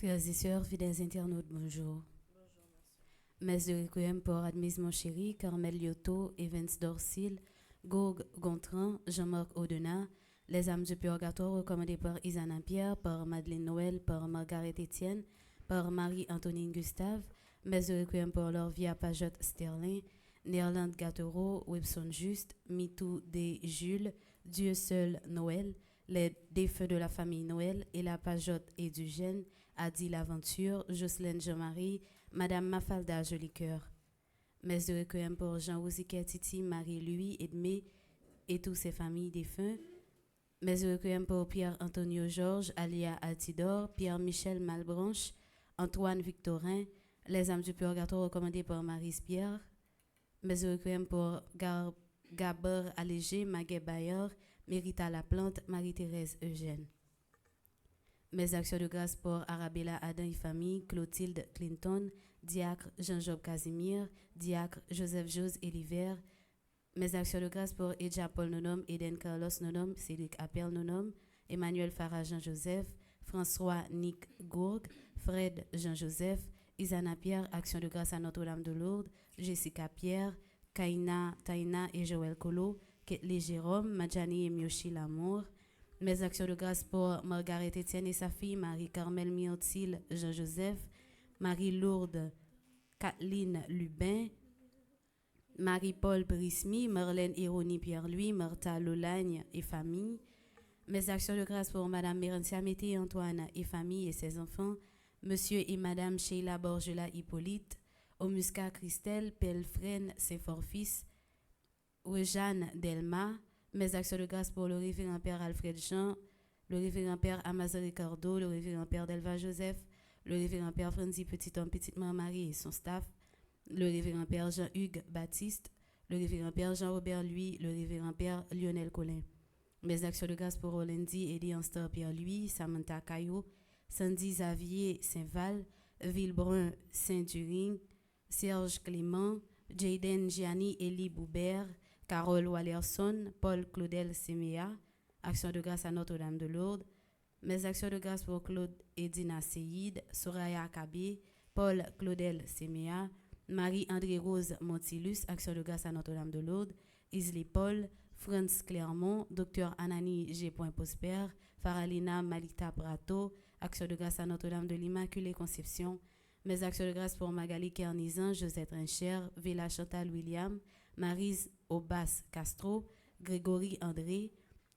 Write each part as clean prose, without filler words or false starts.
Frères et sœurs, fidèles internautes, bonjour. Messe de Requiem pour Admise mon chéri, Carmel Lyoto, Evans Dorsil, Gourg Gontran, Jean-Marc Audenat, Les âmes du purgatoire recommandées par Isana Pierre, par Madeleine Noël, par Margaret Etienne, par Marie-Antonine Gustave, Messe de Requiem pour Lorvia Pajot Sterling, Néerlande Gattero, Webson Juste, Mitou D. Jules, Dieu seul Noël, les défunts de la famille Noël et la Pajotte et du Gène, Adi L'Aventure, Jocelyne Jean-Marie, Madame Mafalda Jolicoeur. Messe de requiem pour Jean Rosiquet Titi, Marie-Louis, Edmé et toutes ses familles défunts. Messe de requiem pour Pierre-Antonio Georges, Alia Altidor, Pierre-Michel Malbranche, Antoine Victorin, Les âmes du purgatoire recommandées par Marie Pierre. Messe de requiem pour Gabor Allégé, Maguet Bayer, Mérita Laplante, Marie-Thérèse Eugène. Mes actions de grâce pour Arabella Adam et famille, Clotilde Clinton, Diacre Jean-Job Casimir, Diacre Joseph Jose Eliver. Mes actions de grâce pour Edja Paul Nonom, Eden Carlos Nonom, Cédric Appel Nonom, Emmanuel Farah Jean-Joseph, François Nick Gourg, Fred Jean-Joseph, Isana Pierre, Action de grâce à Notre-Dame de Lourdes, Jessica Pierre, Kaina Taina et Joël Colo, Ketli Jérôme, Madjani et Myoshi Lamour. Mes actions de grâce pour Margaret Etienne et sa fille, Marie-Carmel Miotil, Jean-Joseph, Marie-Lourdes, Kathleen Lubin, Marie-Paul Brismy, Marlène Ironie Pierre-Louis, Martha Lolagne et famille. Mes actions de grâce pour Madame Mérencia Mété Antoine et famille et ses enfants, Monsieur et Madame Sheila Borgela Hippolyte, Omusca Christelle, Pelfren Saint-Forfils, Jeanne Delma. Mes actions de grâce pour le révérend Père Alfred Jean, le révérend Père Amazon Ricardo, le révérend Père Delva Joseph, le révérend Père Franzi Petit-Homme Petite-Maman Marie et son staff, le révérend Père Jean-Hugues Baptiste, le révérend Père Jean-Robert Louis, le révérend Père Lionel Collin. Mes actions de grâce pour Olendi et Anstar Pierre Louis, Samantha Caillot, Sandy Xavier Saint-Val, Villebrun Saint-During, Serge Clément, Jaden Gianni Elie Boubert, Carole Wallerson, Paul Claudel Seméa, Action de grâce à Notre-Dame de Lourdes. Mes actions de grâce pour Claude Edina Seyid, Soraya Kabé, Paul Claudel Seméa, Marie-André Rose Montilus, Action de grâce à Notre-Dame de Lourdes, Isley Paul, Franz Clermont, Dr Anani G. Prosper, Faralina Malita Prato, Action de grâce à Notre-Dame de l'Immaculée Conception. Mes actions de grâce pour Magali Kernizan, Josette Rincher, Villa Chantal William, Marise Aubas Castro, Grégory André,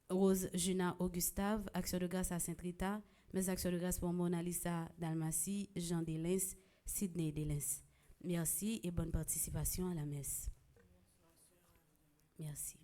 Rose Juna Augustave, Action de grâce à Saint-Rita, mes actions de grâce pour Mona Lisa Dalmatie, Jean Delens, Sidney Delens. Merci et bonne participation à la messe. Merci.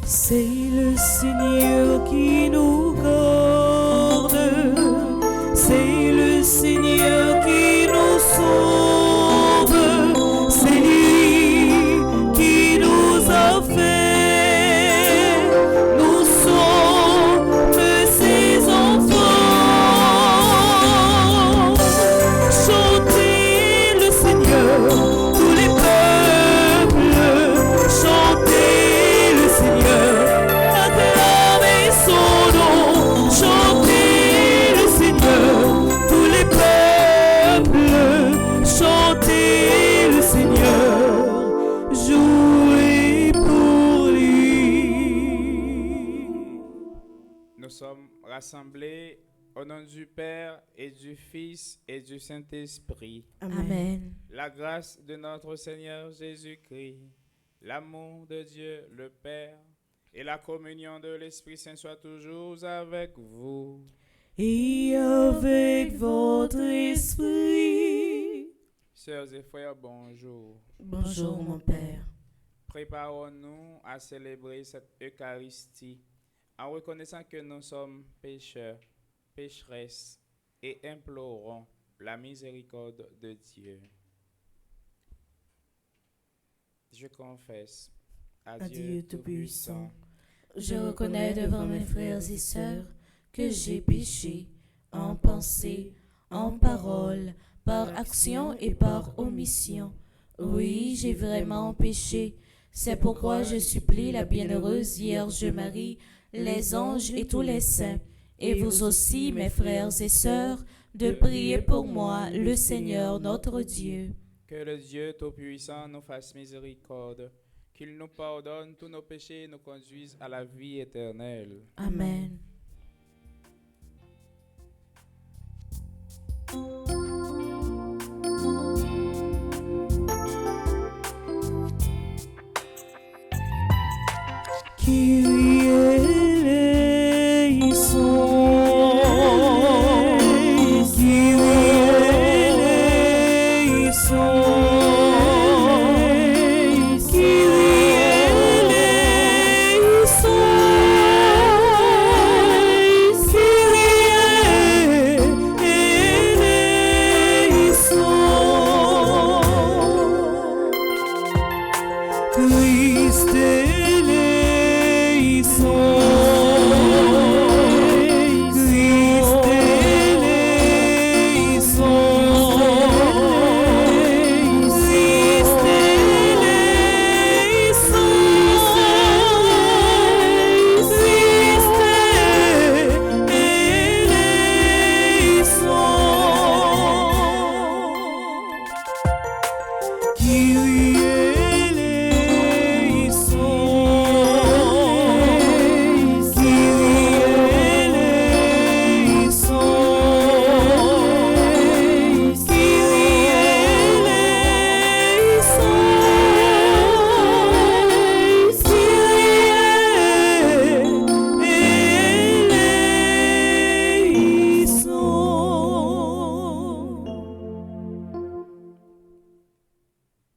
C'est le Seigneur qui nous garde, c'est le Seigneur qui nous sauve, c'est lui qui nous a fait, nous sommes ses enfants. Chantez le Seigneur, tous les peuples, chantez le Seigneur, acclamez son nom, chantez le Seigneur, tous les peuples, chantez le Seigneur, jouez pour lui. Nous sommes rassemblés au nom du Père et du Fils et du Saint-Esprit. Amen. La grâce de notre Seigneur Jésus-Christ, l'amour de Dieu le Père et la communion de l'Esprit Saint soient toujours avec vous. Et avec votre esprit. Sœurs et frères, bonjour. Bonjour mon Père. Préparons-nous à célébrer cette Eucharistie en reconnaissant que nous sommes pécheurs, pécheresses et implorons la miséricorde de Dieu. Je confesse à Dieu Tout-Puissant, Je reconnais devant mes frères et sœurs que j'ai péché en pensée, en parole, par action et par omission. Oui, j'ai vraiment péché. C'est pourquoi je supplie la bienheureuse Vierge Marie, les anges et tous les saints, et vous aussi, mes frères et sœurs, de prier pour moi, le Seigneur notre Dieu. que le Dieu Tout-Puissant nous fasse miséricorde, qu'il nous pardonne tous nos péchés et nous conduise à la vie éternelle. Amen. Kyrie eleison, Kyrie eleison, Kyrie eleison, Christ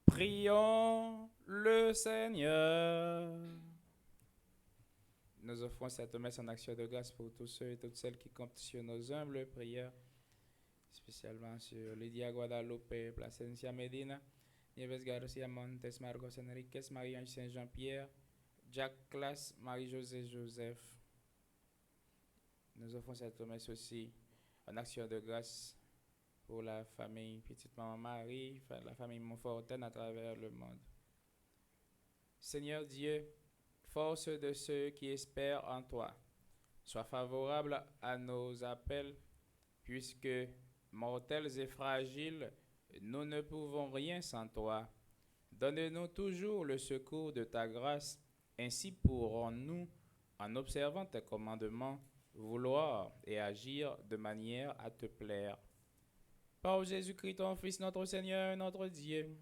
Prions le Seigneur. Nous offrons cette messe en action de grâce pour tous ceux et toutes celles qui comptent sur nos humbles prières, spécialement sur Lydia Guadalupe, Placencia Medina, Nieves Garcia Montes, Marcos Enriquez, Marie-Ange Saint-Jean-Pierre, Jack Classe, Marie-Josée Joseph. Nous offrons cette messe aussi en action de grâce pour la famille Petite Maman Marie, la famille Montfortaine à travers le monde. Seigneur Dieu, force de ceux qui espèrent en toi, sois favorable à nos appels, puisque, mortels et fragiles, nous ne pouvons rien sans toi. Donne-nous toujours le secours de ta grâce, ainsi pourrons-nous, en observant tes commandements, vouloir et agir de manière à te plaire. Par Jésus-Christ, ton Fils, notre Seigneur, notre Dieu,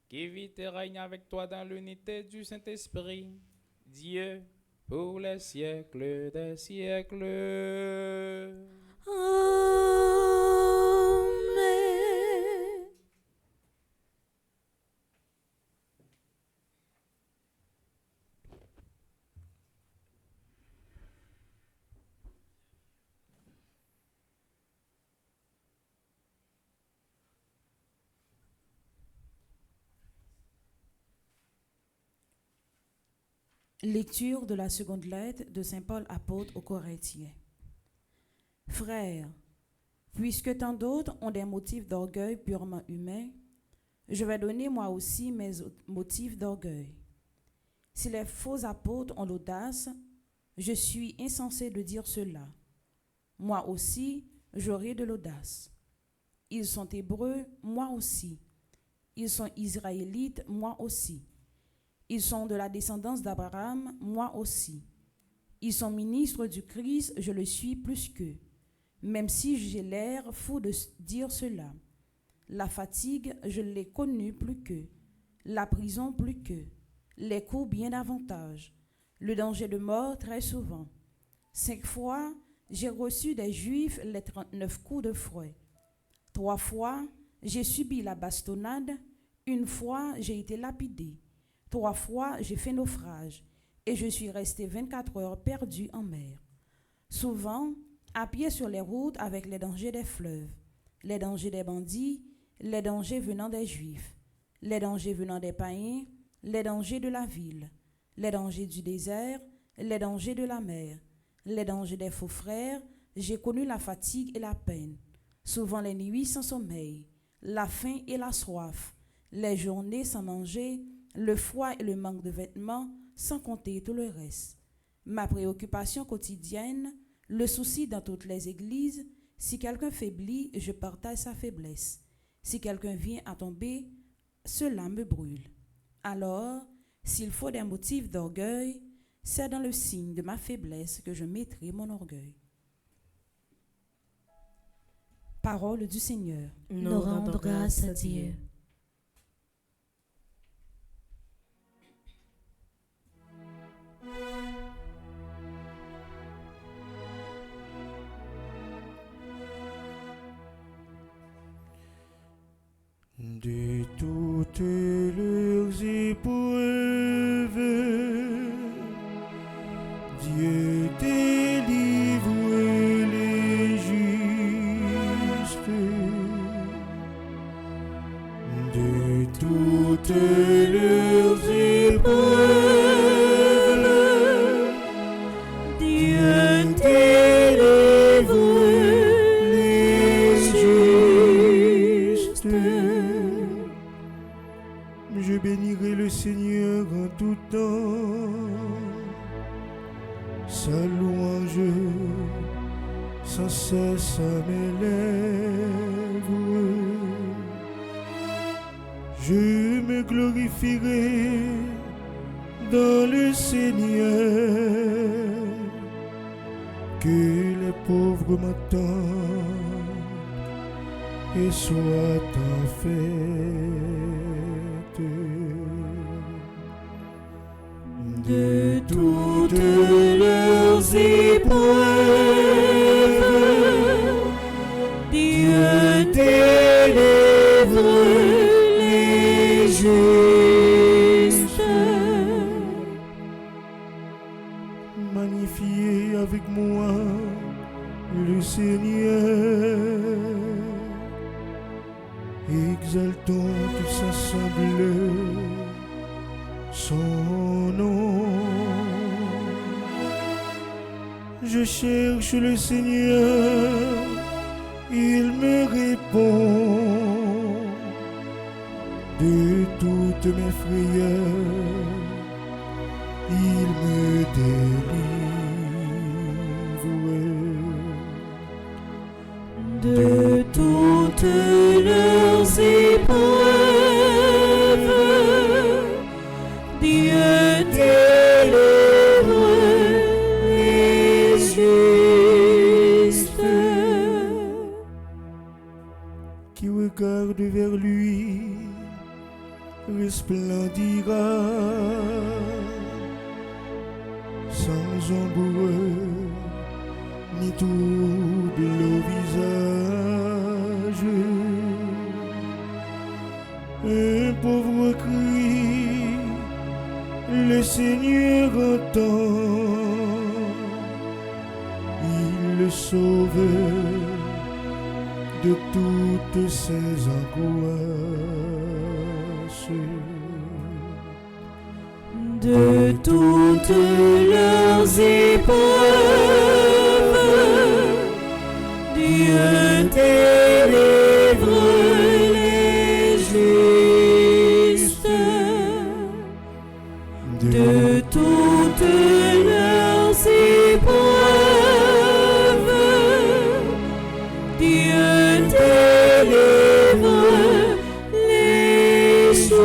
qui vit et règne avec toi dans l'unité du Saint-Esprit, Dieu, pour les siècles des siècles. Amen. Lecture de la seconde lettre de Saint Paul apôtre aux Corinthiens. Frères, puisque tant d'autres ont des motifs d'orgueil purement humains, je vais donner moi aussi mes motifs d'orgueil. Si les faux apôtres ont l'audace, je suis insensé de dire cela. Moi aussi, j'aurai de l'audace. Ils sont hébreux, moi aussi. Ils sont israélites, moi aussi. Ils sont de la descendance d'Abraham, moi aussi. Ils sont ministres du Christ, je le suis plus qu'eux. Même si j'ai l'air fou de dire cela. La fatigue, je l'ai connue plus qu'eux. La prison plus qu'eux. Les coups bien davantage. Le danger de mort très souvent. 5 fois, j'ai reçu des Juifs les 39 coups de fouet. 3 fois, j'ai subi la bastonnade. 1 fois, j'ai été lapidé. 3 fois, j'ai fait naufrage. Et je suis resté 24 heures perdu en mer. Souvent, à pied sur les routes avec les dangers des fleuves, les dangers des bandits, les dangers venant des Juifs, les dangers venant des païens, les dangers de la ville, les dangers du désert, les dangers de la mer, les dangers des faux frères, j'ai connu la fatigue et la peine, souvent les nuits sans sommeil, la faim et la soif, les journées sans manger, le froid et le manque de vêtements, sans compter tout le reste. Ma préoccupation quotidienne, le souci dans toutes les églises, si quelqu'un faiblit, je partage sa faiblesse. Si quelqu'un vient à tomber, cela me brûle. Alors, s'il faut des motifs d'orgueil, c'est dans le signe de ma faiblesse que je mettrai mon orgueil. Parole du Seigneur. Nous rendons grâce à Dieu. De toutes leurs épreuves, Dieu délivre les justes. De toutes leurs épreuves, Dieu délivre les justes. Je bénirai le Seigneur en tout temps, sa louange sans cesse à mes lèvres. Je me glorifierai dans le Seigneur, que les pauvres m'entendent et soient en fête. De toutes leurs épreuves, Dieu délivre les justes. Magnifiez avec moi le Seigneur, exaltons tous ensemble son nom. Je cherche le Seigneur, il me répond. De toutes mes frayeurs, il me délivre. De toutes leurs épreuves, Dieu délivre les justes. Qui regarde vers lui resplendira, sans ombre ni trouble au visage. Un pauvre cri, le Seigneur entend, il le sauve de toutes ses angoisses. de toutes leurs épreuves. Dieu délivre les justes de toutes leurs épreuves. Dieu délivre les justes.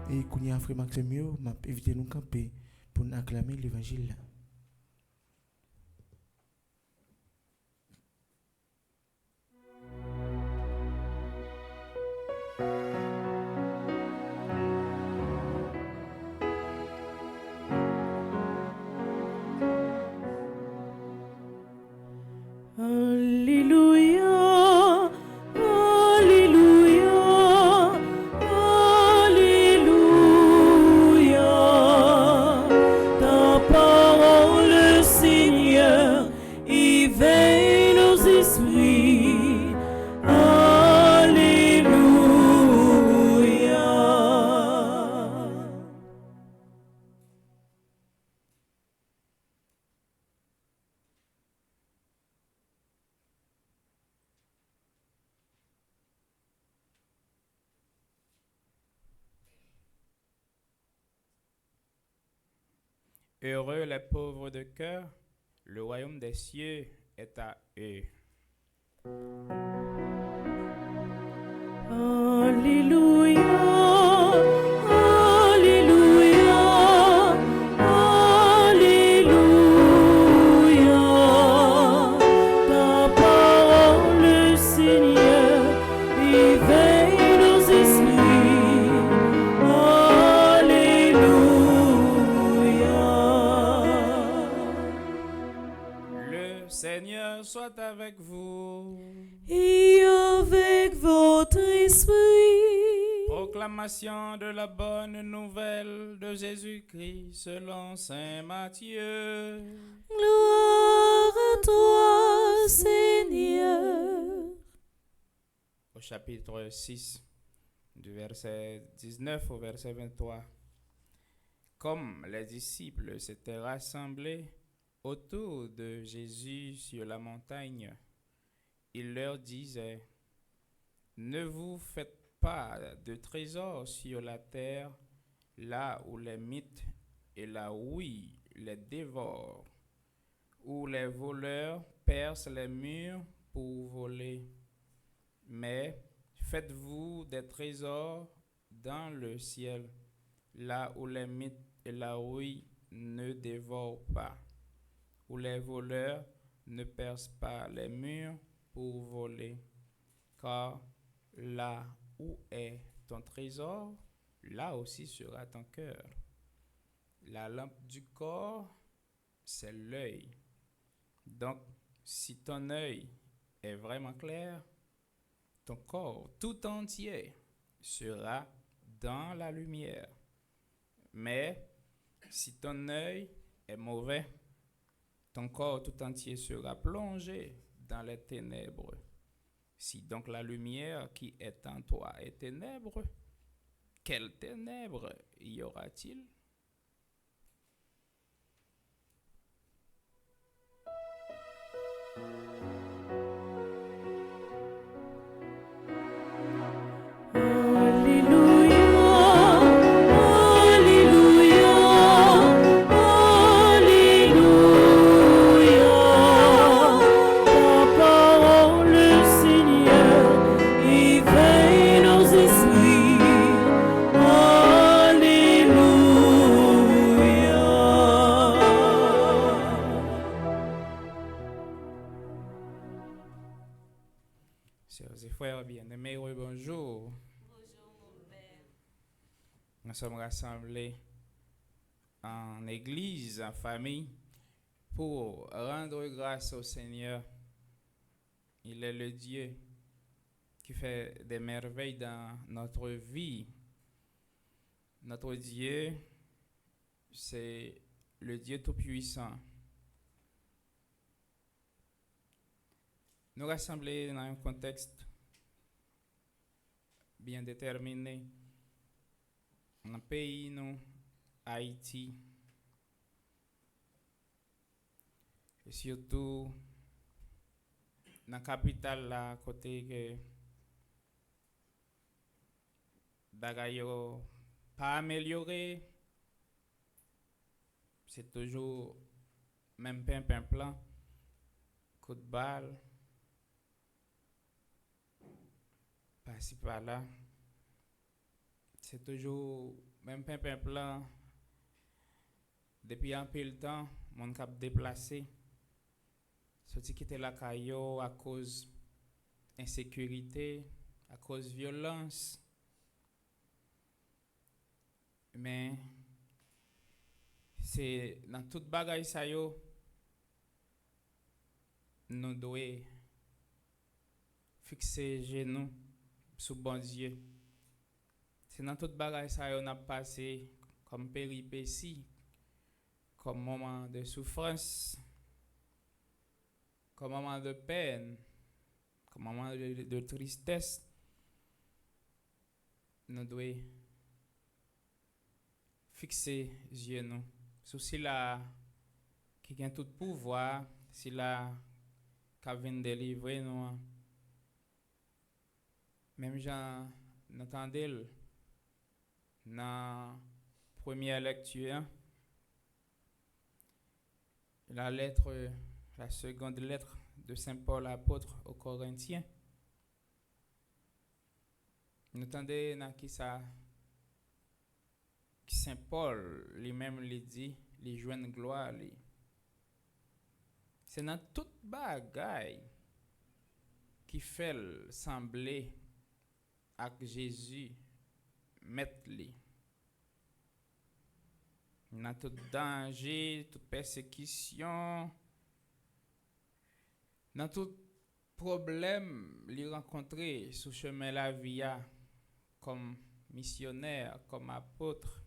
Et Kounia Frère Maximio m'a invité nous camper pour nous acclamer l'évangile. Alléluia, Alléluia, Alléluia. Ta parole, Seigneur, éveille nos esprits. Alléluia. Heureux les pauvres de cœur, le royaume des cieux est à eux. Alléluia, Alléluia, Alléluia. Ta parole, Seigneur, éveille nos esprits. Alléluia. Le Seigneur soit avec vous. Et avec votre esprit. Proclamation de la bonne nouvelle de Jésus-Christ selon saint Matthieu. Gloire à toi, Seigneur. Au chapitre 6, du verset 19 au verset 23. Comme les disciples s'étaient rassemblés autour de Jésus sur la montagne, il leur disait: ne vous faites pas de trésors sur la terre, là où les mythes et la houille les dévorent, où les voleurs percent les murs pour voler. Mais faites-vous des trésors dans le ciel, là où les mythes et la houille ne dévorent pas, où les voleurs ne percent pas les murs pour voler. Car là où est ton trésor, là aussi sera ton cœur. La lampe du corps, c'est l'œil. Donc, si ton œil est vraiment clair, ton corps tout entier sera dans la lumière. Mais si ton œil est mauvais, ton corps tout entier sera plongé dans les ténèbres. Si donc la lumière qui est en toi est ténèbre, quelles ténèbres y aura-t-il? Chers et frères bien-aimés, oui, bonjour. Bonjour mon Père. Nous sommes rassemblés en église, en famille, pour rendre grâce au Seigneur. Il est le Dieu qui fait des merveilles dans notre vie. Notre Dieu, c'est le Dieu Tout-Puissant. Nous rassembler dans un contexte bien déterminé Dans le pays, nous, Haïti, et surtout dans la capitale, là, côté que bagay yo pas amélioré, c'est toujours même pain plan, coup de balle, par-ci par-là. C'est toujours même pain plan. Depuis un peu de temps, mon cap déplacé. Sorti quitter la caillou à cause insécurité, à cause violence. Mais c'est dans toute bagaille ça yo, nous devons fixer genoux sous bon Dieu. C'est dans toute bagaille ça yo n'a passé comme péripétie, comme moment de souffrance, comme moment de peine, comme moment de tristesse. Nous devons fixer yeux nous sur celui-là qui a tout pouvoir, celui-là qui vient délivrer nous. Même Jean n'entendait dans la première lecture, la seconde lettre de Saint Paul apôtre aux Corinthiens. Nous entendez dans qui ça Saint Paul lui-même lui dit, lui joint gloire lui. C'est dans toute bagaille qui fait sembler avec Jésus mettre lui. Dans tout danger, toute persécution, dans tout problème lui rencontrer sur chemin la vie comme missionnaire, comme apôtre.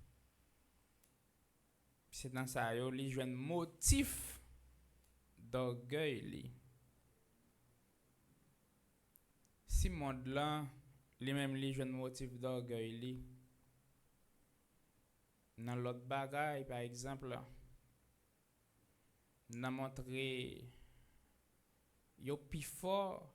C'est dans ça yo li jwenn motif d'orgueil li. Si monde là li même li jwenn motif d'orgueil li. Dans l'autre bagaille par exemple, n'a montré yo pi fort,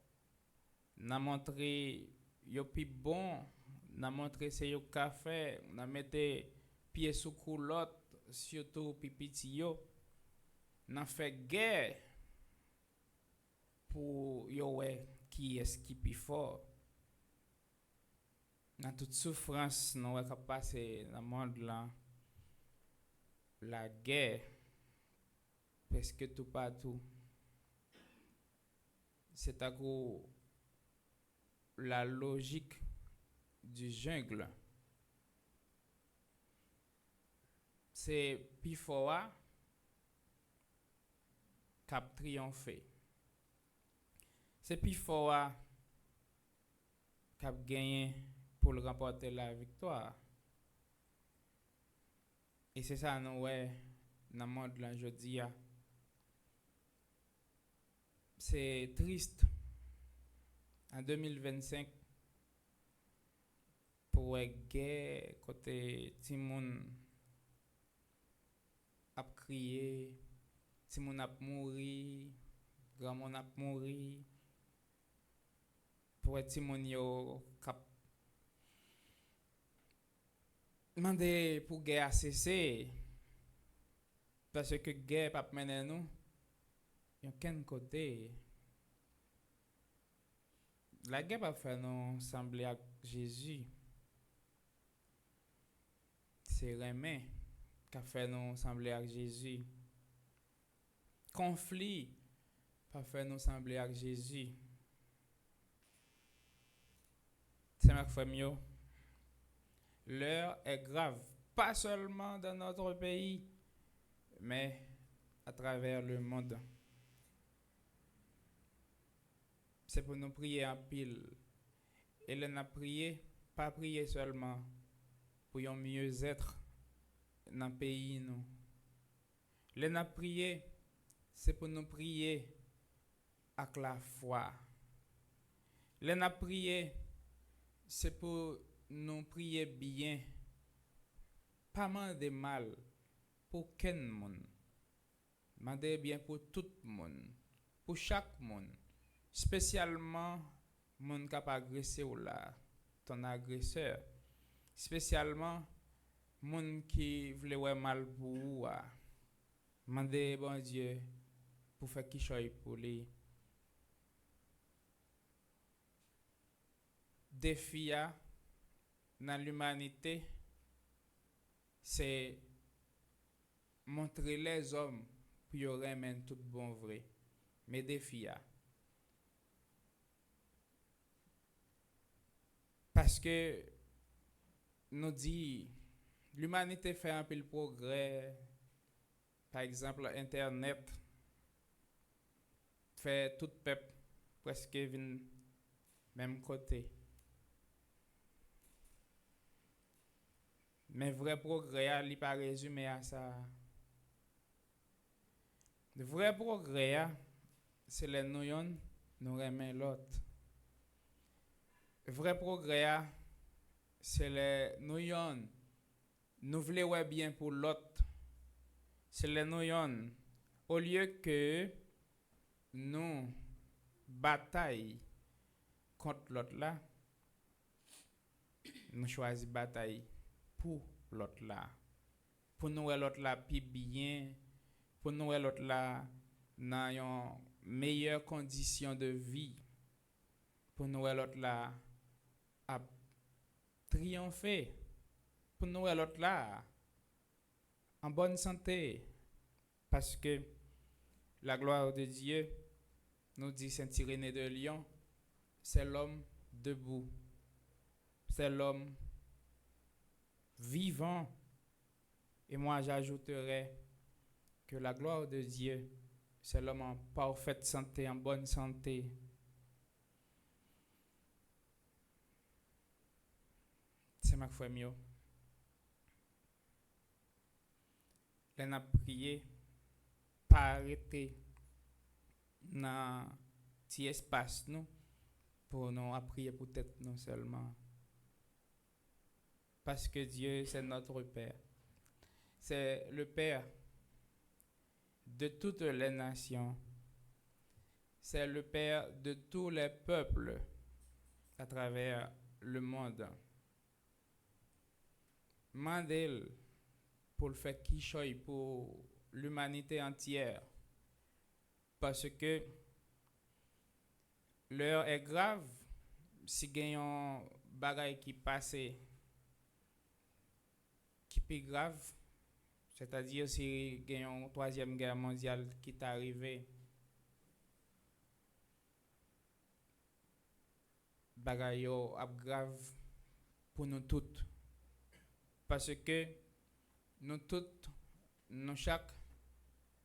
n'a montré yo pi bon, n'a montré c'est yo ka fait, n'a mette pied sous coulotte surtout pipiti yo n'a fait guerre pour yo ouais qui est qui plus fort dans toute souffrance nous va passer dans le monde là la guerre presque tout partout c'est à cause la logique du jungle. C'est Pifoa qui a triomphé. C'est Pifoa qui a gagné pour remporter la victoire. Et c'est ça, nous, ouais, dans le monde là, aujourd'hui. C'est triste. En 2025, pour la guerre, côté Timoun a crié, Timoun a mouru, grand-mon a mouru, pour Timoun yo cap demandé pour guerre à cesser, parce que guerre pas mener nous, aucun côté. La guerre va faire nous sembler à Jésus. C'est Rémé qui a fait nous sembler à Jésus. Conflit pas fait nous sembler à Jésus. C'est ma famille. L'heure est grave, pas seulement dans notre pays, mais à travers le monde. C'est pour nous prier en pile. Et elle n'a prié, pas prier seulement pour un mieux-être dans le pays. Nous. Elle n'a prié, c'est pour nous prier avec la foi. Elle n'a prié, c'est pour nous prier bien pas demander mal pour quel monde. Demander bien pour tout le monde, pour chaque monde, spécialement monde qui a agressé ou là, ton agresseur, spécialement monde qui voulait ouais mal pour ou. Demander bon Dieu pour faire qui choisit pour les défis dans l'humanité, c'est montrer les hommes pour y remettre tout bon vrai. Mais défis parce que nous dit l'humanité fait un peu le progrès. Par exemple, Internet fait tout peuple presque vin même côté. Mais vrai progrès, il pas résumé à ça. Le vrai progrès, c'est les nous remet l'autre. Le vrai progrès, c'est les nous voulons ouais bien pour l'autre. C'est les au lieu que nous bataille contre l'autre là, nous choisissons bataille pour l'autre là. Pour nous l'autre là plus bien, pour nous l'autre là dans une meilleure condition de vie. Pour nous l'autre là à triompher. Pour nous l'autre là en bonne santé. Parce que la gloire de Dieu, nous dit Saint Irénée de Lyon, c'est l'homme debout. C'est l'homme vivant. Et moi, j'ajouterais que la gloire de Dieu, c'est l'homme en parfaite santé, en bonne santé. C'est ma foi mieux. On a prié, pas arrêter dans petit espace nous pour nous prier pour tête nous seulement. Parce que Dieu, c'est notre Père. C'est le Père de toutes les nations. C'est le Père de tous les peuples à travers le monde. Mandel pour le fait qu'il choisit pour l'humanité entière. Parce que l'heure est grave si gagnons bagaille qui passe qui est grave, c'est-à-dire si gagnons troisième guerre mondiale qui est arrivée, bagaille est grave pour nous toutes. Parce que nous toutes, nous chaque,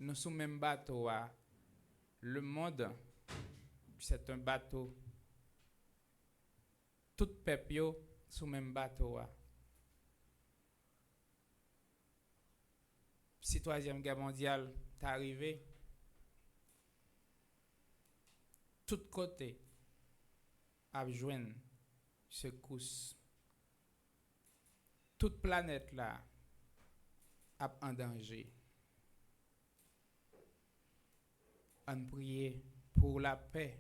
nous sommes même bateau. Le monde, c'est un bateau. Tout peuple sous même bateau. Si troisième guerre mondiale est arrivée, tout côté a joindre secousse. Toute planète là a en danger. On prie pour la paix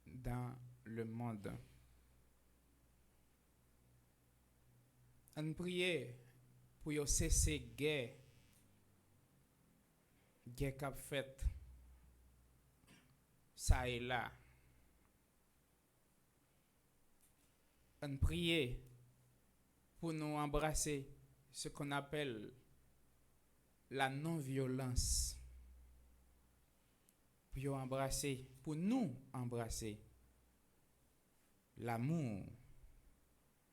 dans le monde. On prie pour cesser guerre qu'a fait ça et là. On prie pour nous embrasser ce qu'on appelle la non-violence. Pour nous embrasser l'amour,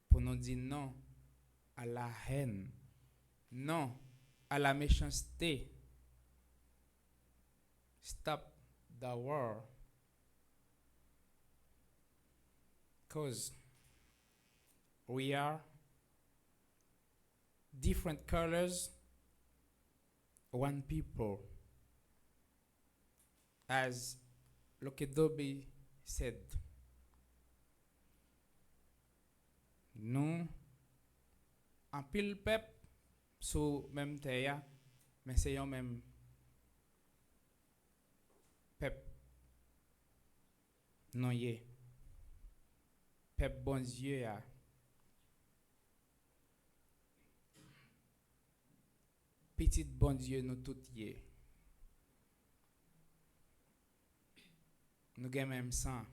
pour nous dire non à la haine, non à la méchanceté. Stop the war. Because we are different colors, one people. As Lokedobe said, nous, en pile peuple, sous même terre, mais c'est un même peuple non yé. Peuple bon Dieu a. Petit bon Dieu nous tout yé. Nous avons même sang.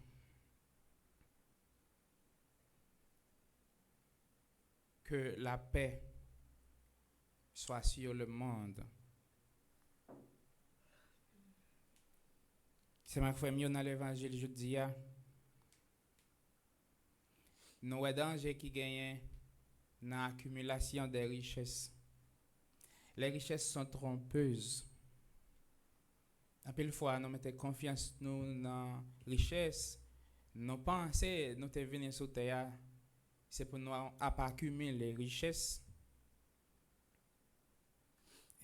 Que la paix soit sur le monde. C'est ma frère mieux dans l'évangile, je dis, nous avons danger qui gagne dans l'accumulation des richesses. Les richesses sont trompeuses. À pile fois, nous mettons confiance nous dans la richesse. Nous pensons, nous sommes venus sur terre, c'est pour nous accumuler les richesses.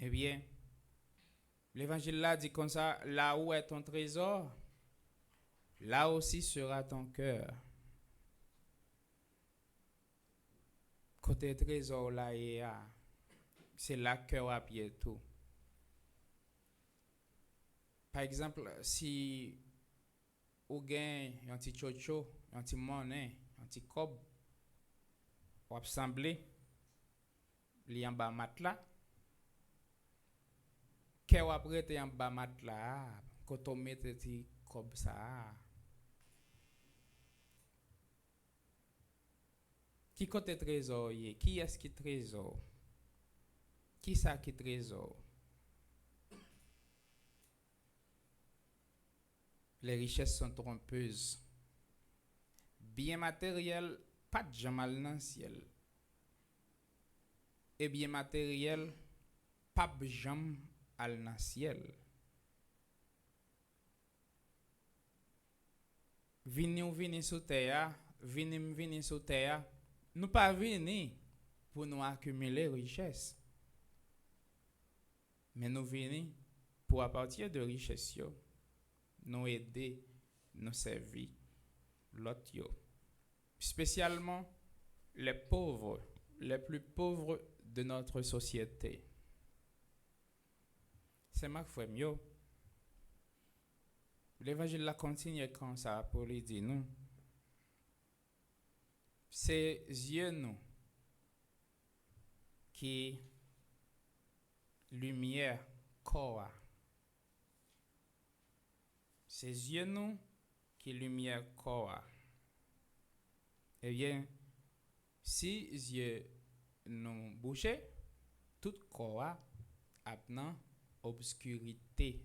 Eh bien, l'évangile là dit comme ça, là où est ton trésor, là aussi sera ton cœur. Côté trésor là, c'est là que cœur a pied tout. Par exemple, si vous gagnez un petit chocho, un petit monnaie, un petit cob, vous assemblez, li en bas matelas, que vous prêtez en bas matelas, quand on met petit cob ça. Qui côté trésor y est? Qui est-ce qui trésor? Qui ça qui trésor? Les richesses sont trompeuses. Bien matériel, pas de jamal dans le ciel. Et bien matériel, pas de jam al dans le ciel. Vini sur terre, vini sur terre. Nous pas venir pour nous accumuler richesses. Mais nous venons pour à partir de richesses, nous aider, nous servir l'autre. Spécialement les pauvres, les plus pauvres de notre société. C'est ma frère mieux. L'évangile la continue comme ça pour lui dire nous. C'est yeux nous qui lumière corps. C'est yeux nous qui lumière corps. Eh bien, si yeux nous bouchés, tout corps a dans obscurité.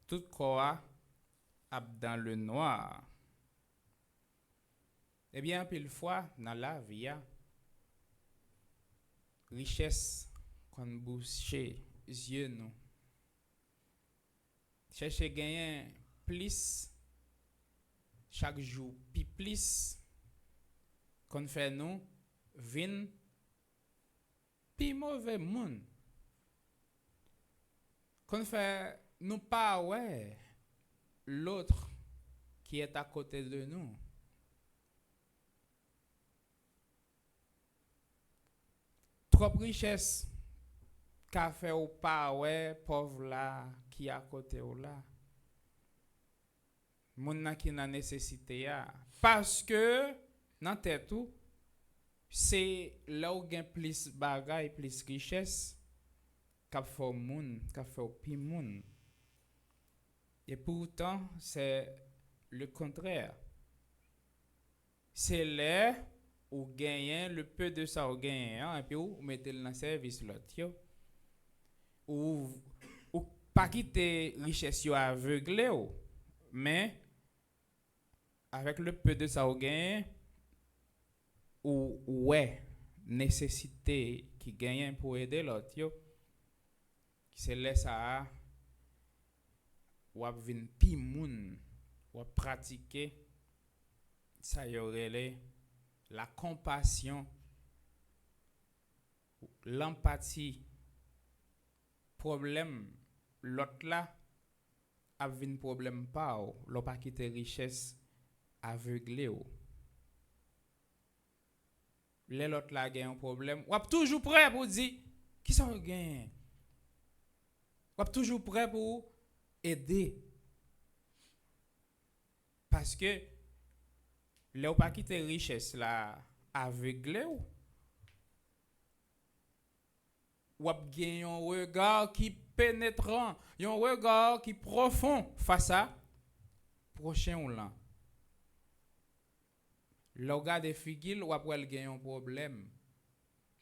Tout corps a dans le noir. Eh bien, pile fois, dans la vie, richesse qu'on bouche yeux nous. Chercher gagner plus chaque jour, puis plus qu'on fait nous, vin, puis mauvais monde. Qu'on fait nous pas ouais l'autre qui est à côté de nous. Trop richesse qu'a fait ou pas ouais pauvre là qui à côté ou là. Moun nan qui nan nécessité ya parce que dans tête tout c'est là où gain plus bagay plus richesse qu'a fait moun qu'a fait pi moun. Et pourtant c'est le contraire. C'est là ou gagner le peu de ça ou gagner et puis ou mettez le dans service l'autre ou pas quitter richesse yo aveuglé mais avec le peu de ça ou gagner ou ouais nécessité qui gagne pour aider l'autre c'est là ça ou vinn pi moun ou pratiquer ça y aurait la compassion, l'empathie, problème, l'autre là, a un problème pas, l'on pas quitter richesse aveuglé. L'autre là a un problème, ou toujours prêt pour dire, Qui ça gagne? Ou toujours prêt pour aider. Parce que là ou pas quitter richesse là aveuglé ou gagner un regard qui pénétrant, un regard qui profond face à prochain ou là. Le regard des figures ou après il gagne un problème.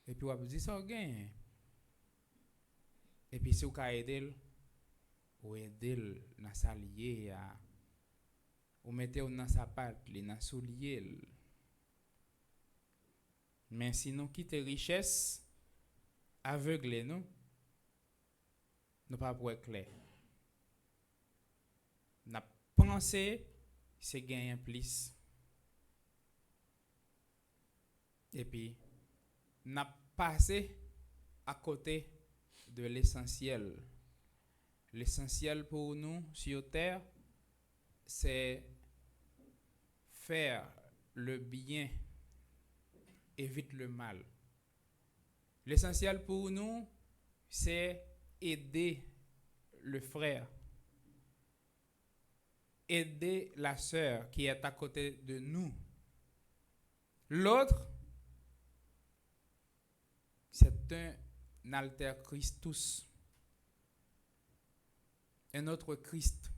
Et puis ou dit ça gagne. Et puis si vous aider ou aider dans sa lié ou mettez dans sa patte, dans soulier. Mais sinon quitte richesse aveugle nous pas pour clair. N'a pensé c'est gagner plus. Et puis n'a passé à côté de l'essentiel. L'essentiel pour nous sur terre c'est faire le bien, évite le mal. L'essentiel pour nous, c'est aider le frère, aider la sœur qui est à côté de nous. L'autre, c'est un alter Christus, un autre Christ.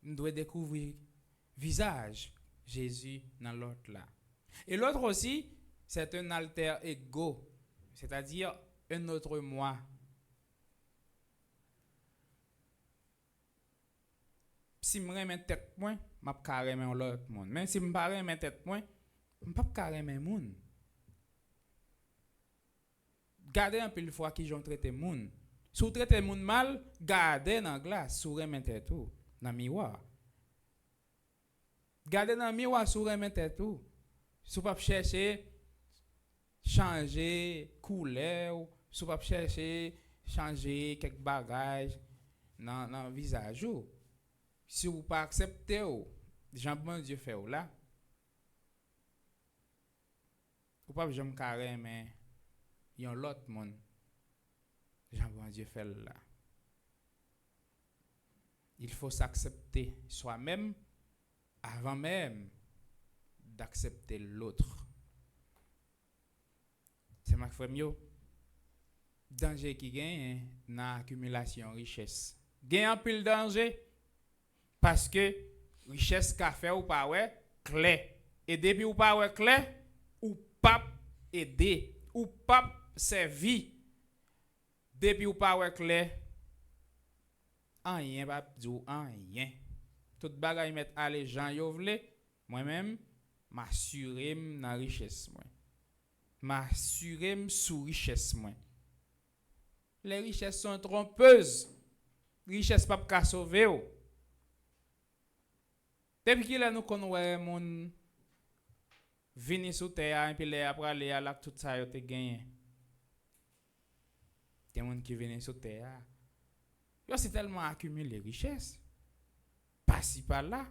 Nous devons découvrir visage Jésus dans l'autre là. Et l'autre aussi, c'est un alter ego, c'est-à-dire un autre moi. Si je remets tête point, je vais carrément l'autre monde. Même si je ne remets pas tête point, je ne vais pas carrément monde. Gardez un peu de fois qui j'ont traité monde. Si vous traitez monde mal, gardez dans la glace, si vous remets tête tout. Dans le miroir. Gardez dans le miroir sur remettre tout. Si vous pas chercher changer couleur, si vous pas chercher changer quelques bagages dans le visage. Si vous pas accepter Jean bon Dieu fait là. Ou pas jamais carré mais il y a l'autre monde. Jean bon Dieu fait là. Il faut s'accepter soi-même avant même d'accepter l'autre. C'est ma frère mieux. Danger qui gagne dans l'accumulation richesse. Gagne un pile danger parce que richesse qu'a fait ou pas ouais clé. Et depuis ou pas ouais clé ou pas aider ou pas servir. Depuis ou pas ouais clé rien pas dire rien. Tout bagay met aller Jean yo vle, moi-même m'assurer dans richesse moi. M'assurer sous richesse moi. Les richesses sont trompeuses. Richesse pas ka sauver ou. Depuis qu'il a nous connaît mon vini sous terre et puis les après aller à la tout ça yo te gagné. Des monde qui viennent sous terre. Yo c'est tellement accumulé richesse. Pas si par là.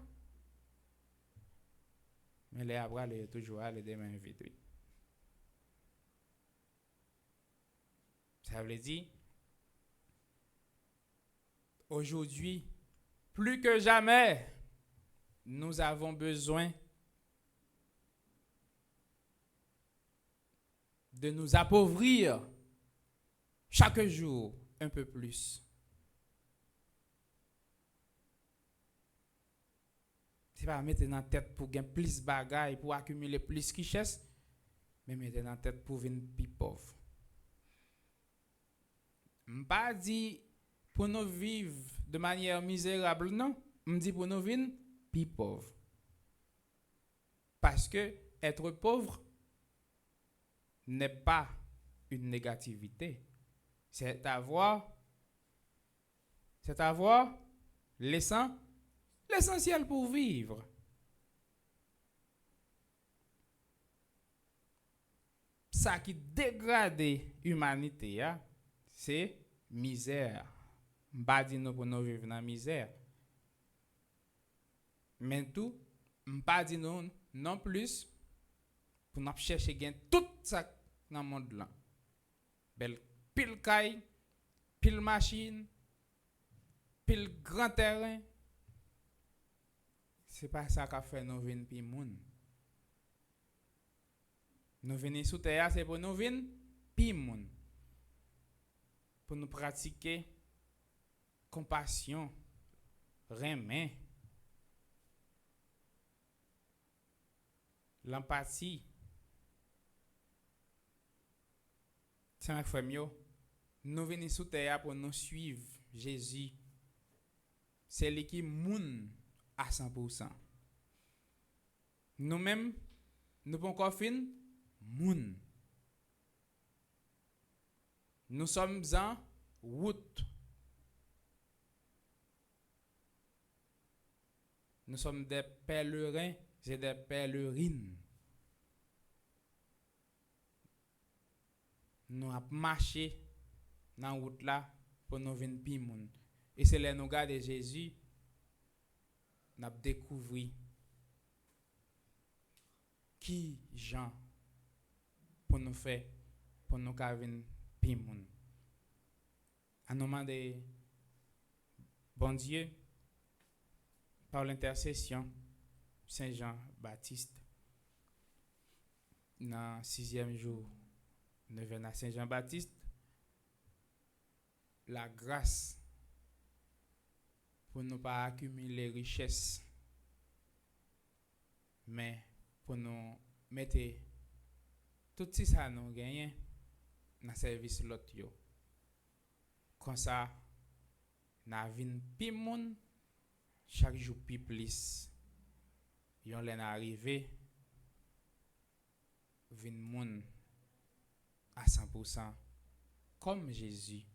Mais les après les toujours aller des mains vides. Ça veut dire aujourd'hui plus que jamais nous avons besoin de nous appauvrir chaque jour un peu plus. C'est pas mettre dans la tête pour gagner plus de bagailles, pour accumuler plus de richesses, mais mettre dans la tête pour venir plus pauvre. Je ne pas dit pour nous vivre de manière misérable, non. Je dis pour nous vivre plus pauvre. Parce que être pauvre n'est pas une négativité. C'est avoir l'essentiel pour vivre. Ça qui dégrade l'humanité, c'est misère. M'pas dit nous pour nous vivre dans la misère. Mais tout, m'pas dit nous non plus pour nous chercher gain tout ça dans le monde là. Belle pile caille, pile machine, pile grand terrain. C'est pas ça qu'a fait nous venir pi moun. Nous venir sous terre c'est pour nous venir pi moun. Pour nous pratiquer compassion, remet, l'empathie. C'est un frère mieux. Nous venons sous terre pour nous suivre Jésus. C'est lui qui moun à 100%. Nous-mêmes, nous pouvons encore fin moun. Nous sommes en route. Nous sommes des pèlerins et des pèlerines. Nous avons marché dans la route là pour nous venir pi moun. Et c'est là nous regarder Jésus, nous avons découvert qui Jean pour nous faire, pour nous venir pi moun. À nous demander, bon Dieu, par l'intercession Saint Jean-Baptiste, dans le 6e jour, nous venons à Saint Jean-Baptiste, la grâce pour ne pas accumuler richesses, mais pour nous mettre tout ça nous gagnons dans le service de l'autre. Comme ça, nous avons plus de monde, chaque jour plus plus. Yon l'en arrivé, vin moun à 100%, comme Jésus,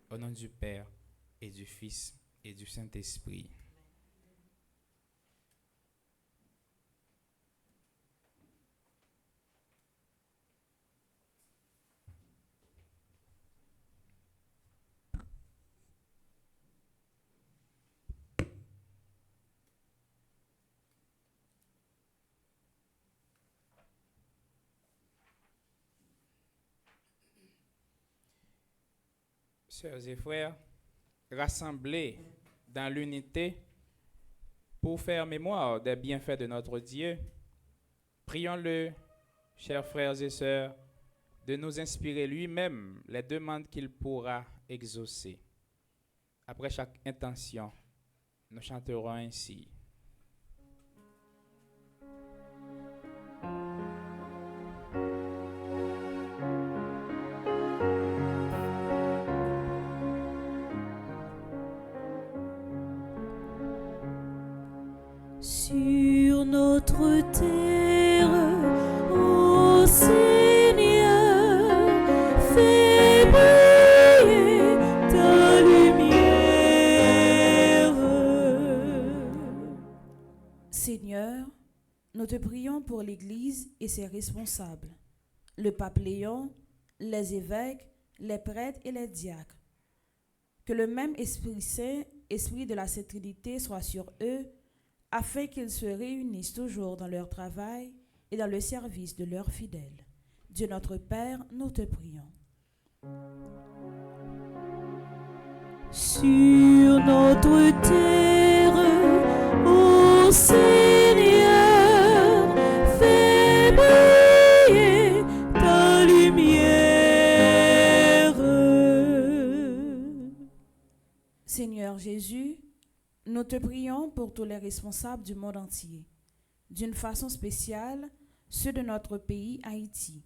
au nom du Père et du Fils et du Saint-Esprit. Sœurs et frères, rassemblés dans l'unité pour faire mémoire des bienfaits de notre Dieu, prions-le, chers frères et sœurs, de nous inspirer lui-même les demandes qu'il pourra exaucer. Après chaque intention, nous chanterons ainsi. Sur notre terre, ô Seigneur, fais briller ta lumière. Seigneur, nous te prions pour l'Église et ses responsables, le pape Léon, les évêques, les prêtres et les diacres. Que le même Esprit Saint, Esprit de la Sainte Trinité, soit sur eux, afin qu'ils se réunissent toujours dans leur travail et dans le service de leurs fidèles. Dieu notre Père, nous te prions. Sur notre terre, ô Seigneur, fais briller ta lumière. Seigneur Jésus, nous te prions pour tous les responsables du monde entier, d'une façon spéciale ceux de notre pays, Haïti.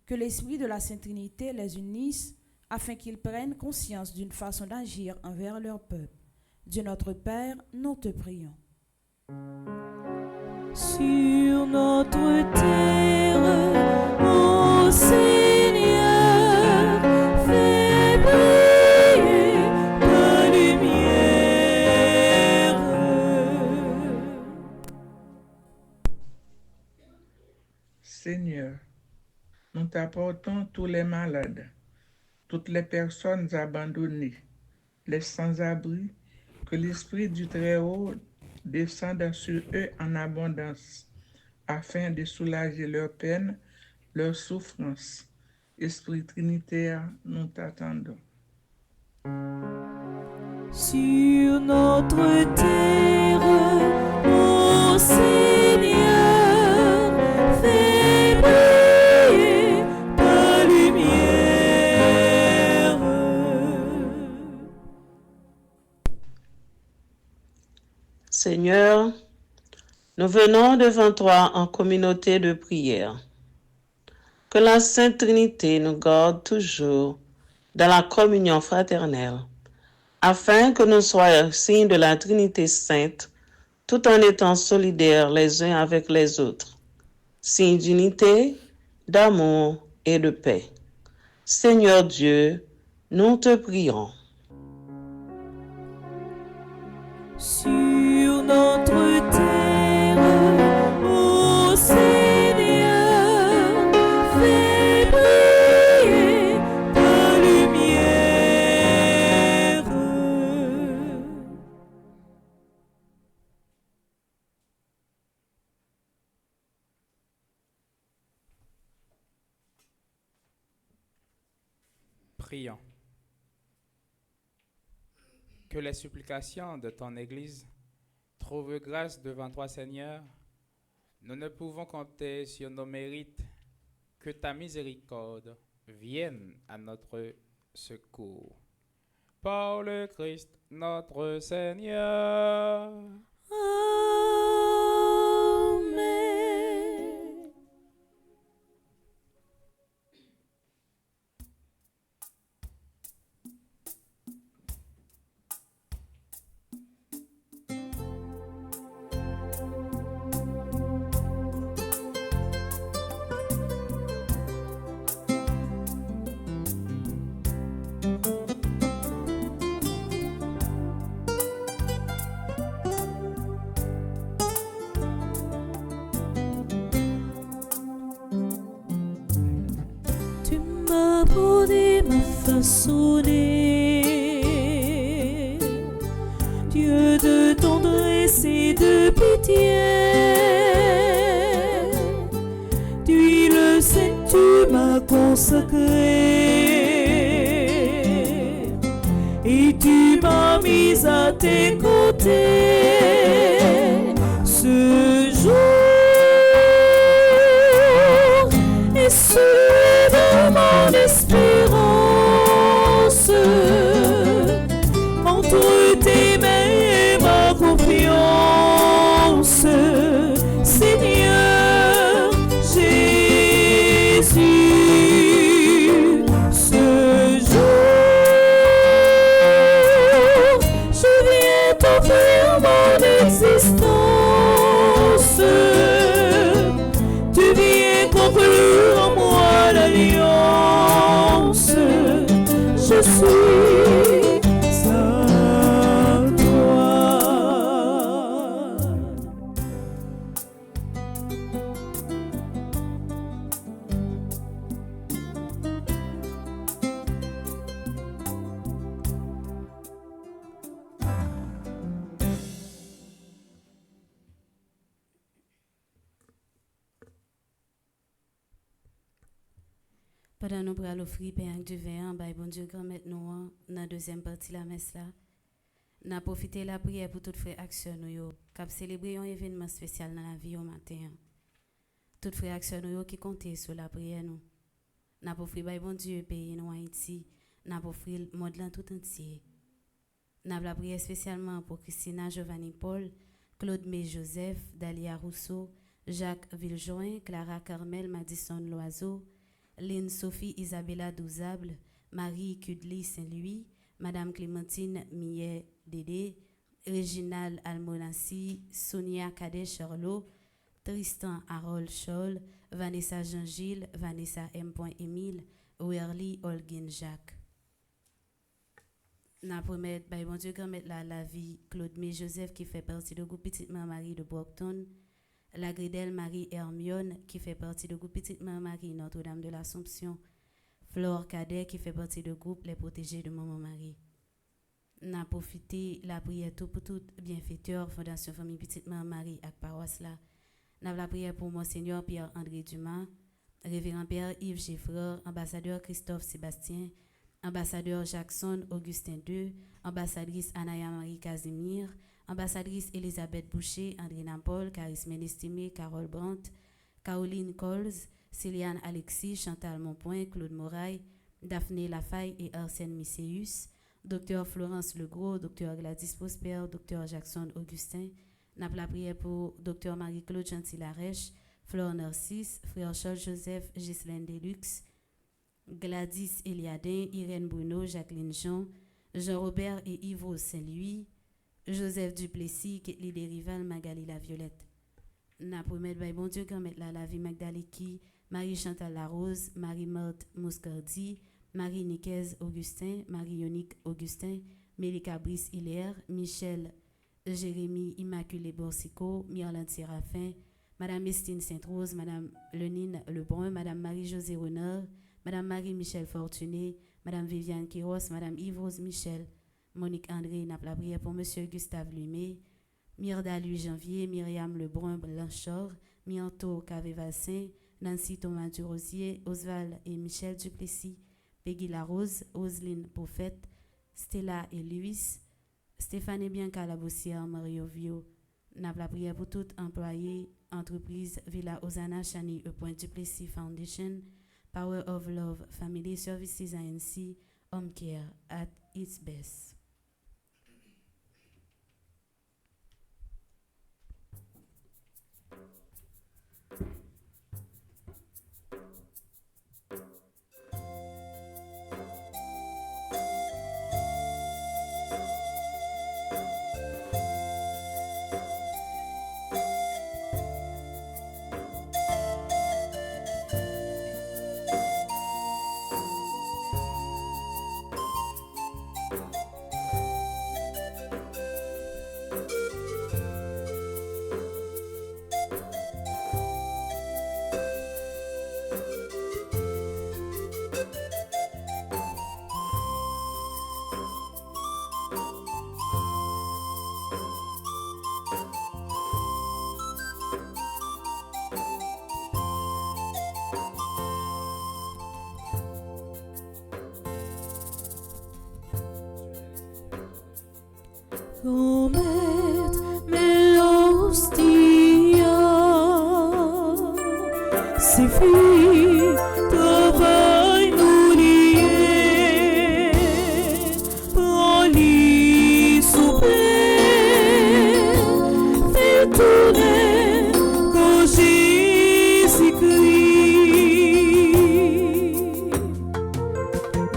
Que l'Esprit de la Sainte Trinité les unisse afin qu'ils prennent conscience d'une façon d'agir envers leur peuple. Dieu notre Père, nous te prions. Sur notre terre, ô Seigneur, fais briller ta lumière. Seigneur, nous t'apportons tous les malades, toutes les personnes abandonnées, les sans-abri, que l'Esprit du Très-Haut descende sur eux en abondance. afin de soulager leurs peines, leurs souffrances. Esprit Trinitaire, nous t'attendons. Sur notre terre, ô Seigneur, fais briller ta lumière. Seigneur, nous venons devant toi en communauté de prière. Que la Sainte Trinité nous garde toujours dans la communion fraternelle, afin que nous soyons signes de la Trinité sainte, tout en étant solidaires les uns avec les autres, signes d'unité, d'amour et de paix. Seigneur Dieu, nous te prions. Sur notre terre, ô Seigneur, fais briller ta lumière. Prions. Que les supplications de ton Église trouvent grâce devant toi, Seigneur. Nous ne pouvons compter sur nos mérites. Que ta miséricorde vienne à notre secours. Par le Christ notre Seigneur. Amen. Tu m'as brodé ma façonnée, Dieu de tendresse et de pitié. D'huile sainte tu m'as consacré, et tu m'as mis à tes côtés. Ce jour est celui de mon espérance. Entre tes mains ma confiance, Seigneur Jésus. Ce jour, je viens t'offrir mon existence. Tu viens conclure en moi l'alliance. Je suis à toi. Pendant nous prenons l'offrir pain du vin, bah bon Dieu grand maître nous dans la deuxième partie de la messe là. N'a profité la prière pour toutes frères action nous yo, cap célébrer un événement spécial dans la vie au matin. Toutes frères action nous yo qui comptent sur la prière nous. N'a profité bah bon Dieu pays nous Haïti, n'a profité le monde là tout entier. N'a la prière spécialement pour Christina Giovanni Paul, Claude May Joseph, Dalia Rousseau, Jacques Villejoin, Clara Carmel Madison Loiseau, Lynn Sophie Isabella Douzable, Marie Kudli Saint-Louis, Madame Clémentine Millet Dédé, Réginal Almonassi, Sonia Cadet Charlot, Tristan Harold Scholl, Vanessa Jean-Gilles, Vanessa M. Emile, Werly Holguin Jacques. N'a promettre, bah, bon Dieu, mettre la vie Claude May Joseph qui fait partie du groupe Petite Mère Marie de Brockton, la Gridelle Marie Hermione qui fait partie du groupe Petite Mère Marie Notre-Dame de l'Assomption, Flore Cadet qui fait partie du groupe Les Protégés de Maman Marie. N'a profité la prière tout pour tout bienfaiteur Fondation Famille Petite Mère Marie à paroisse là. N'a la prière pour Monseigneur Pierre-André Dumas, Révérend Père Yves Geffreur, ambassadeur Christophe Sébastien, ambassadeur Jackson Augustin II, ambassadrice Anaya Marie Casimir, ambassadrice Elisabeth Boucher, André Nampol, Charisme Estimé, Carole Brandt, Caroline Coles, Céliane Alexis, Chantal Monpoint, Claude Moraille, Daphné Lafaille et Arsène Misséus, Dr Florence Legros, Dr Gladys Prosper, Dr Jackson Augustin. N'a la prière pour Dr Marie-Claude Gentil-Larèche, Flore Narcisse, Frère Charles Joseph, Ghislaine Deluxe, Gladys Eliadin, Irène Bruno, Jacqueline Jean, Jean-Robert et Yves Saint-Louis, Joseph Duplessis, Ketli Desrival, Magali Laviolette. N'a promet by bon Dieu grand la vie Magdaliki, Marie-Chantal Larose, Marie-Marthe Moscardi, Marie Niquez Augustin, Marie-Yonique Augustin, Mélika Brice Hilaire, Michel Jérémy Immaculée Borsico, Myrlande Séraphin, Madame Estine Sainte-Rose, Madame Lenine Lebrun, Madame Marie-Josée Renard, Madame Marie-Michel Fortuné, Madame Viviane Quiros, Madame Yves Michel, Monique André, n'a la prière pour Monsieur Gustave Lumé, Myrda Louis Janvier, Myriam Lebrun Blanchard, Mianto Cavé-Vassin, Nancy Thomas Durosier, Oswald et Michel Duplessis, Peggy Larose, Oseline Prophète, Stella et Louis, Stéphane Bianca Labossière, Mario Vio. N'a la prière pour tout employé, entreprise Villa Osana, Chani E. Duplessis Foundation, Power of Love, Family Services ANC, Home Care at its best. Comet melostia, se fi travail nous lier, prends-li souper, fais tourner quand Jésus-Christ.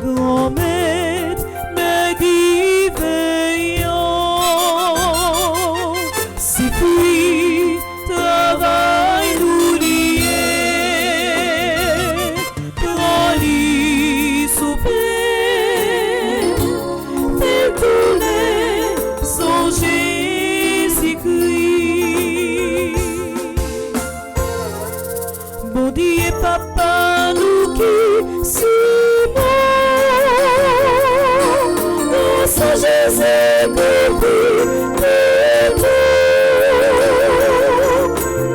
Grand-mère me dit veillant, si puis travail nous lier, prends-li souper, fais tourner son Jésus-Christ. Bon Dieu papa nous qui Saint Jésus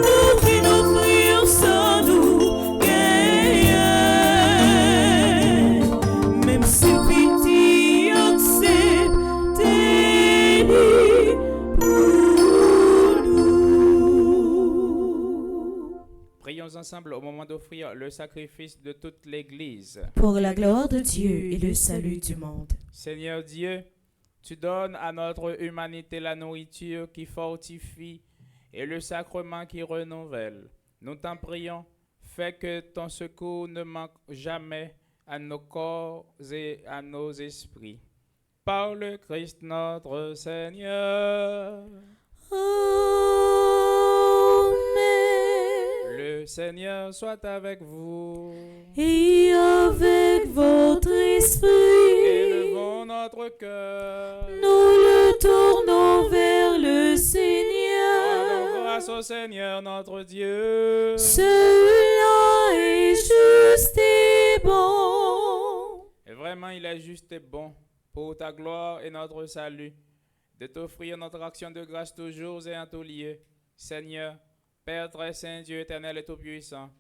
nous qui nous prions sans nous gagner, même si pitié acceptez-les pour nous. Prions ensemble au moment d'offrir le sacrifice de toute l'Église. Pour la gloire de Dieu et le salut du monde. Seigneur Dieu, tu donnes à notre humanité la nourriture qui fortifie et le sacrement qui renouvelle. Nous t'en prions, fais que ton secours ne manque jamais à nos corps et à nos esprits. Par le Christ notre Seigneur. Amen. Le Seigneur soit avec vous. Et avec votre esprit, Élevons notre cœur. nous le tournons vers le Rendons Seigneur. grâce au Seigneur notre Dieu. Celui-là est juste et bon. Et vraiment, il est juste et bon pour ta gloire et notre salut, de t'offrir notre action de grâce toujours et en tout lieu. Seigneur, Père très saint, Dieu éternel et tout-puissant,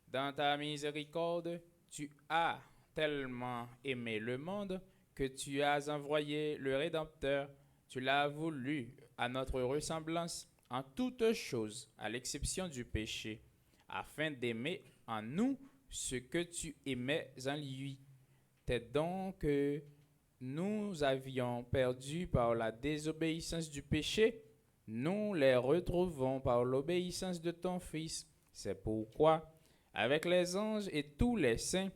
dans ta miséricorde, tu as tellement aimé le monde que tu as envoyé le Rédempteur. Tu l'as voulu à notre ressemblance en toutes choses, à l'exception du péché, afin d'aimer en nous ce que tu aimais en lui. Tes dons que nous avions perdus par la désobéissance du péché, nous les retrouvons par l'obéissance de ton Fils. C'est pourquoi, avec les anges et tous les saints,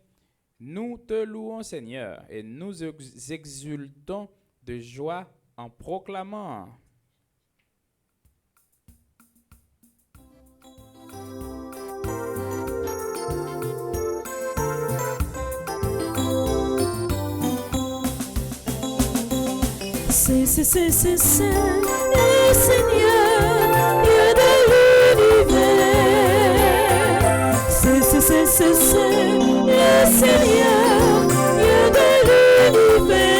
nous te louons, Seigneur, et nous exultons de joie en proclamant. C'est le Seigneur, Dieu de l'univers. C'est le Seigneur, Dieu de l'univers.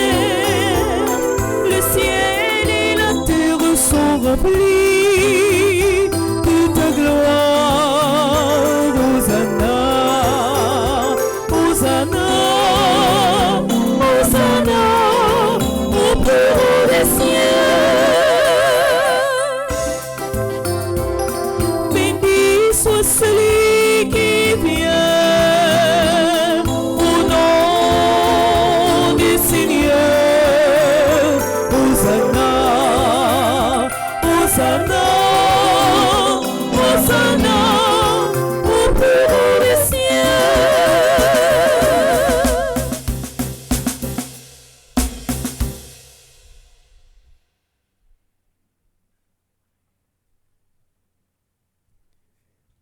Le ciel et la terre sont remplis de ta gloire. Hosanna, Hosanna, Hosanna. Au plus haut des cieux, béni soit celui qui vient au nom du Seigneur. Hosanna, Hosanna, Hosanna, au plus haut des cieux.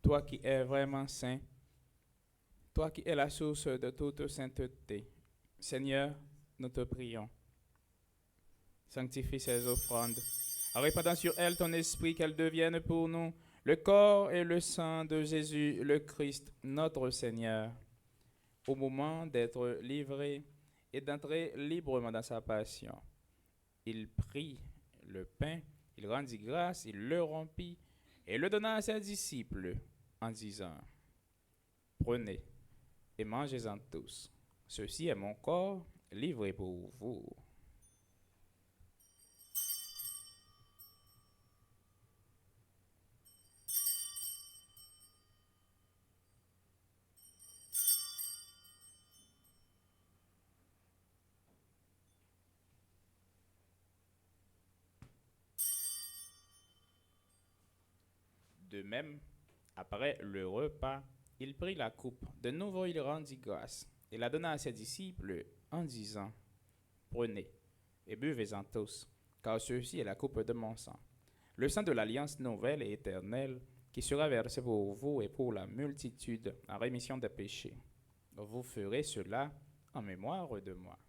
Toi qui es vraiment saint, toi qui es la source de toute sainteté, Seigneur, nous te prions. Sanctifie ces offrandes, en répandant sur elles ton esprit, qu'elles deviennent pour nous le corps et le sang de Jésus, le Christ, notre Seigneur. Au moment d'être livré et d'entrer librement dans sa passion, il prit le pain, il rendit grâce, il le rompit et le donna à ses disciples en disant: Prenez et mangez-en tous. Ceci est mon corps livré pour vous. De même, après le repas, il prit la coupe. De nouveau, il rendit grâce et la donna à ses disciples en disant: Prenez et buvez-en tous, car ceci est la coupe de mon sang, le sang de l'alliance nouvelle et éternelle, qui sera versé pour vous et pour la multitude en rémission des péchés. Vous ferez cela en mémoire de moi.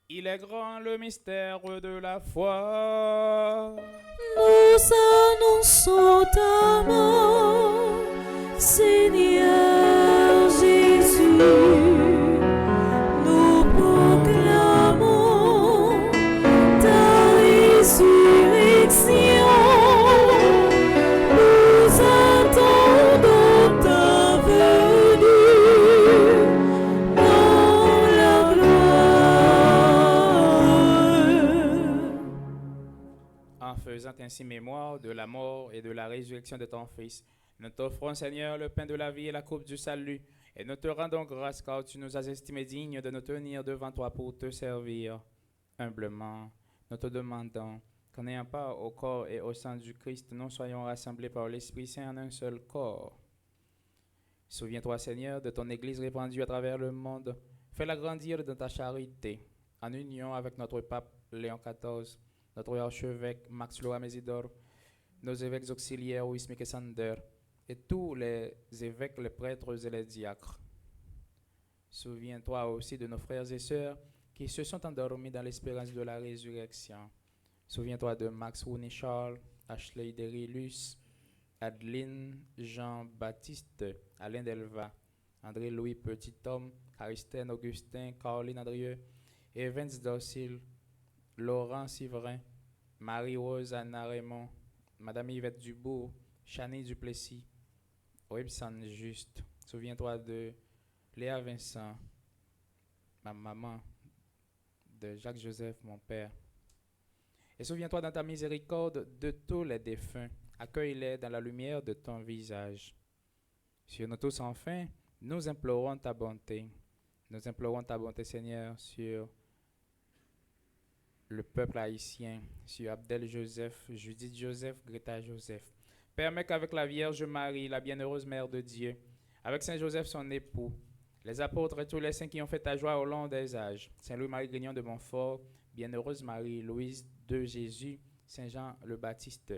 Il est grand le mystère de la foi. Nous annonçons ta mort, Seigneur Jésus. Nous proclamons ta résurrection. Nous attendons ta venue dans la gloire. En faisant ainsi mémoire de la mort et de la résurrection de ton Fils, nous t'offrons, Seigneur, le pain de la vie et la coupe du salut, et nous te rendons grâce car tu nous as estimés dignes de nous tenir devant toi pour te servir. Humblement, nous te demandons qu'en ayant part au corps et au sang du Christ, nous soyons rassemblés par l'Esprit Saint en un seul corps. Souviens-toi, Seigneur, de ton Église répandue à travers le monde. Fais-la grandir dans ta charité, en union avec notre pape Léon XIV, notre archevêque Max Loa-Mésidor, nos évêques auxiliaires Wismik et Sander, et tous les évêques, les prêtres et les diacres. Souviens-toi aussi de nos frères et sœurs qui se sont endormis dans l'espérance de la résurrection. Souviens-toi de Max Rooney Charles, Ashley Derilus, Adeline Jean-Baptiste, Alain Delva, André-Louis Petit-Homme, Aristène Augustin, Caroline Andrieux, Evans Docile, Laurent Sivrin, Marie-Rose Anna Raymond, Madame Yvette Dubourg, Chanie Duplessis, Webson Juste. Souviens-toi de Léa Vincent, ma maman, de Jacques-Joseph, mon père. Et souviens-toi dans ta miséricorde de tous les défunts. Accueille-les dans la lumière de ton visage. Sur nous tous, enfin, nous implorons ta bonté. Nous implorons ta bonté, Seigneur, sur le peuple haïtien, sur Abdel Joseph, Judith Joseph, Greta Joseph. Permets qu'avec la Vierge Marie, la bienheureuse Mère de Dieu, avec Saint Joseph, son époux, les apôtres et tous les saints qui ont fait ta joie au long des âges, Saint Louis-Marie Grignon de Montfort, bienheureuse Marie, Louise de Jésus, Saint Jean le Baptiste,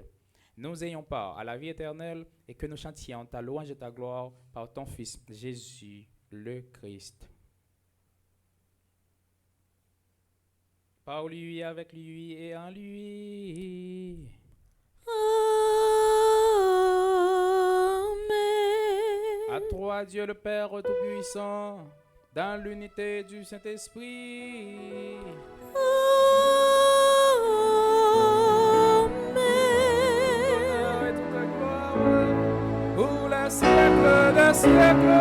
nous ayons part à la vie éternelle et que nous chantions ta louange et ta gloire par ton Fils Jésus le Christ. Par lui, avec lui et en lui. Amen. À toi, Dieu le Père Tout-Puissant, dans l'unité du Saint-Esprit. Honneur et toute gloire pour les siècles des siècles.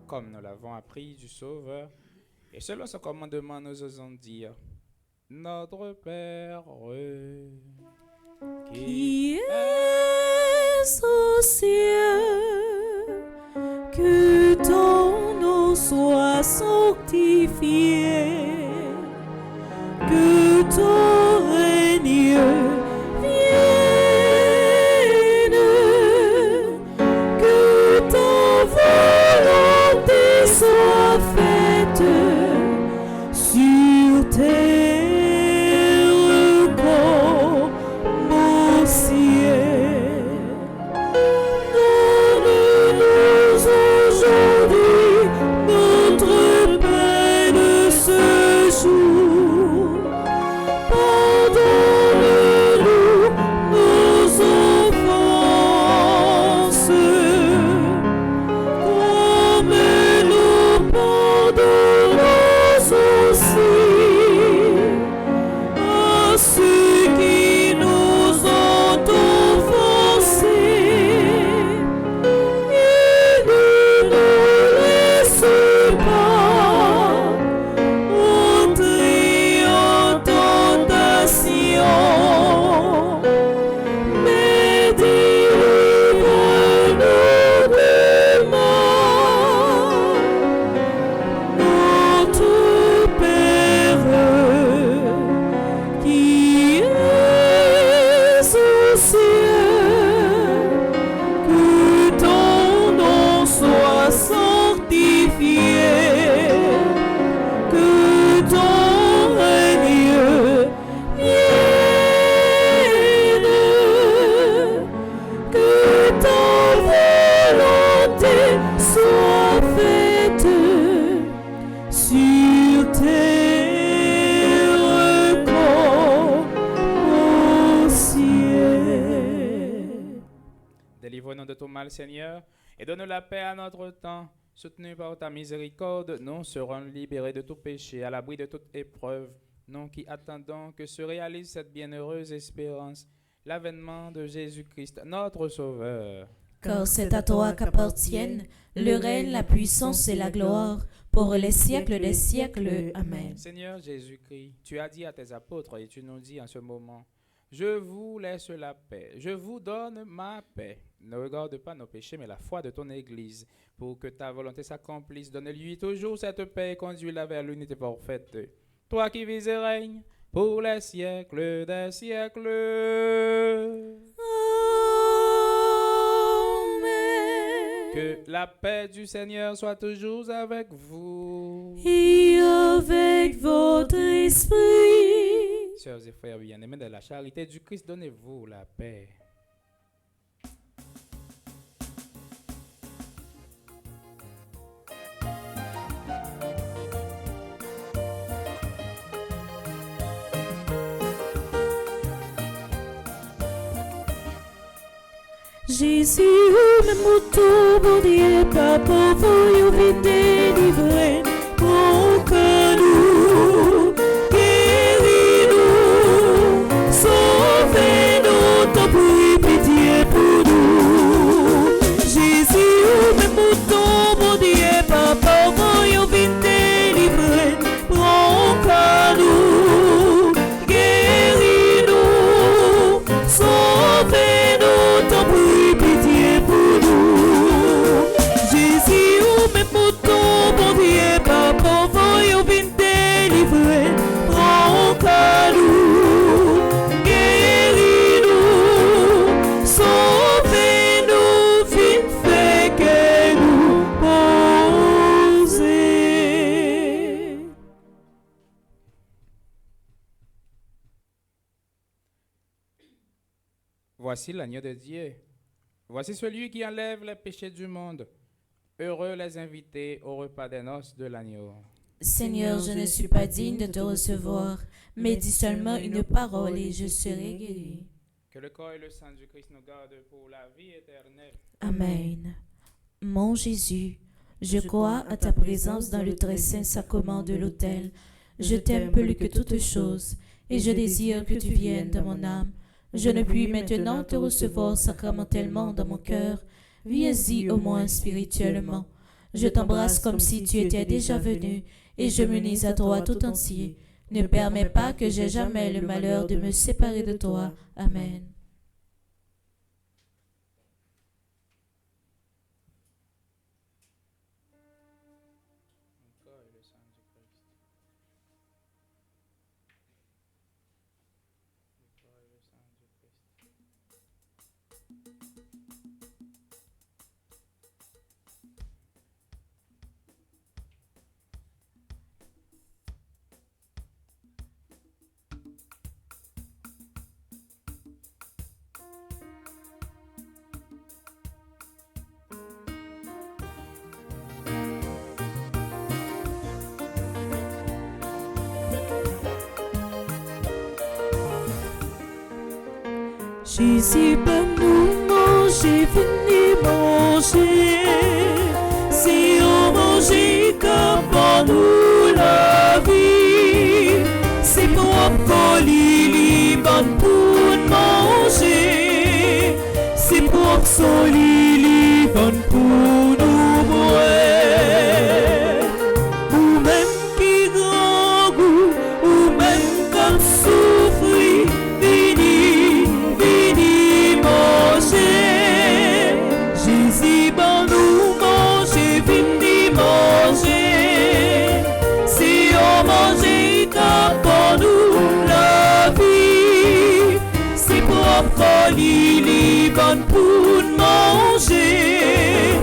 Comme nous l'avons appris du Sauveur, et selon son commandement, nous osons dire: Notre Père Qui es aux cieux, que ton nom soit sanctifié, que ton règne vienne, que ta volonté soit faite sur terre comme au ciel. Donne-nous aujourd'hui notre pain de ce jour. Pardonne-nous nos offenses, comme nous pardonnons aussi à ceux qui nous ont offensés. Et ne nous laisse pas entrer en tentation, mais délivre-nous du mal. Notre Père, qui es aux cieux, que ton nom soit sanctifié, que ton règne vienne, que ta volonté soit faite sur terre comme au ciel. Délivre-nous de tout mal, Seigneur, et donne la paix à notre temps. Soutenus par ta miséricorde, nous serons libérés de tout péché, à l'abri de toute épreuve, nous qui attendons que se réalise cette bienheureuse espérance, l'avènement de Jésus-Christ, notre Sauveur. Car c'est à toi qu'appartiennent le règne, la puissance et la gloire pour les siècles des siècles. Amen. Seigneur Jésus-Christ, tu as dit à tes apôtres et tu nous dis en ce moment: Je vous laisse la paix, je vous donne ma paix. Ne regarde pas nos péchés, mais la foi de ton Église, pour que ta volonté s'accomplisse. Donne-lui toujours cette paix et conduis-la vers l'unité parfaite. Toi qui vis et règnes pour les siècles des siècles. Amen. Que la paix du Seigneur soit toujours avec vous. Et avec votre esprit. Sœurs et frères bien-aimés de la charité du Christ, donnez-vous la paix. Jésus, le mouton, bon Dieu, papa, vous vite délivré, mon que nous, guéris-nous, sauvez-nous, t'en prie, pitié pour nous. Jésus, le mouton, bon Dieu, papa, vous vite délivré, mon que nous, guéris-nous, sauvez-nous, t'en prie. Voici l'agneau de Dieu. Voici celui qui enlève les péchés du monde. Heureux les invités au repas des noces de l'agneau. Seigneur, je ne suis pas digne de te recevoir, mais dis seulement une parole et je serai guéri. Que le corps et le sang du Christ nous gardent pour la vie éternelle. Amen. Mon Jésus, je crois à ta présence dans le très saint sacrement de l'autel. Je t'aime plus que toutes choses et je désire que tu viennes dans mon âme. Je ne puis maintenant te recevoir sacramentellement dans mon cœur. Viens-y au moins spirituellement. Je t'embrasse comme si tu étais déjà venu et je m'unis à toi tout entier. Ne permets pas que j'aie jamais le malheur de me séparer de toi. Amen. Jésus, ben nous manger, venez manger. Si on mange comme nous la vie, c'est propre Lili, bonne pour manger. C'est propre Lili, bonne pour nous boire. Ou même qui grand goût, ou même comme souffrir. Jésus, bon nous manger, vini manger. Si on mange comme nous la vie, c'est propre Lili, bonne pour manger.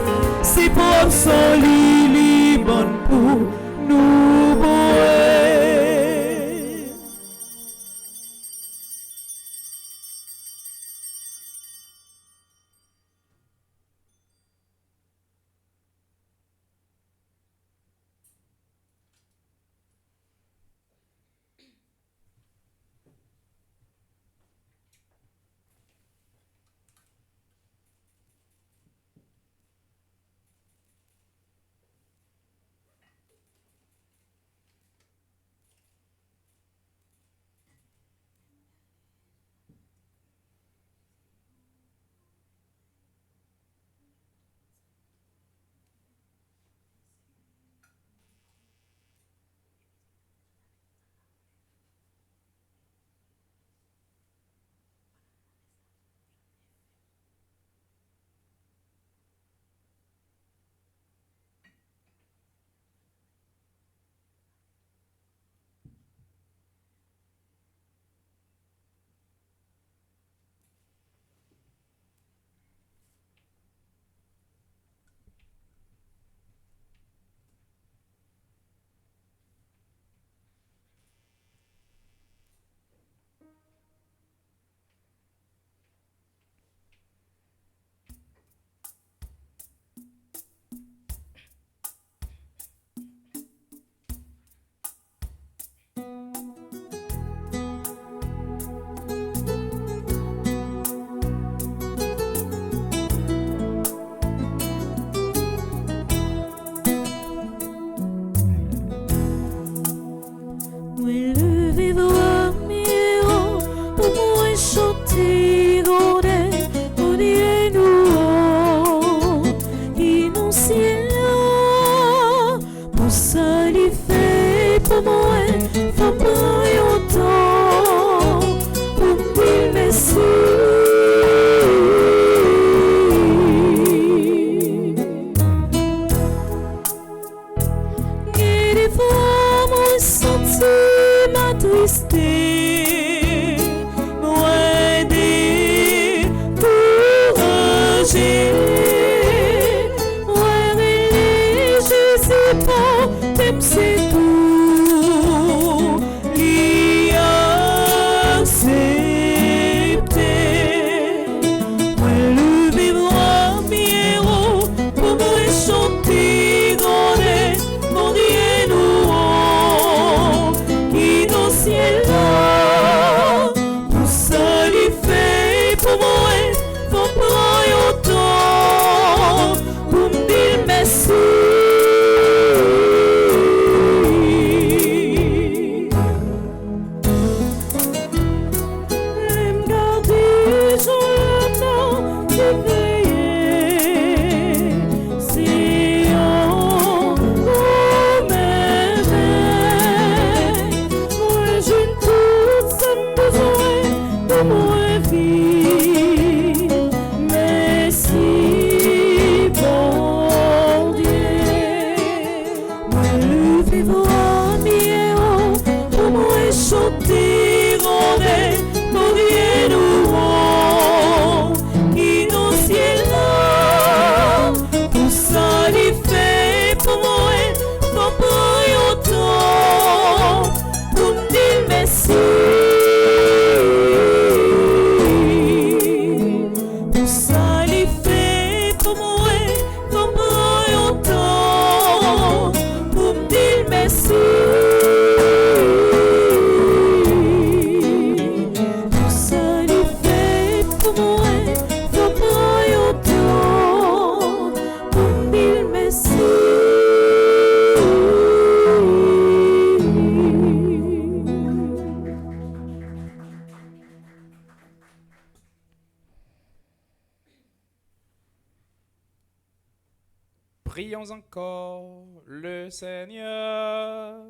Prions encore le Seigneur.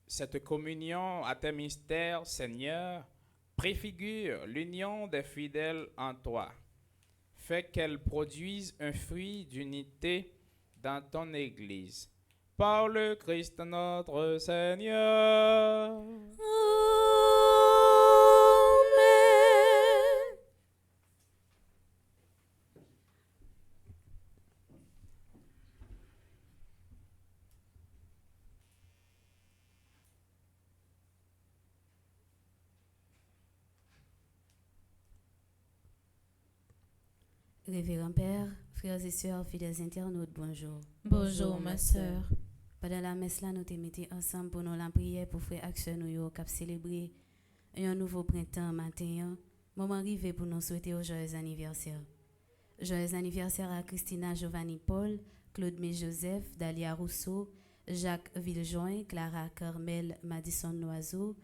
Cette communion à tes mystères, Seigneur, préfigure l'union des fidèles en toi. Fais qu'elle produise un fruit d'unité dans ton Église. Par le Christ notre Seigneur. Amen. Révérend Père, frères et sœurs, fidèles internautes, bonjour. Bonjour, ma sœur. Pendant la messe là, nous te mettons ensemble pour nous la prière pour frère Action nous qui célébrer un nouveau printemps matin. Moment arrivé pour nous souhaiter un joyeux anniversaire. Joyeux anniversaire à Christina Giovanni Paul, Claude May Joseph, Dalia Rousseau, Jacques Villejoin, Clara Carmel Madison Loiseau.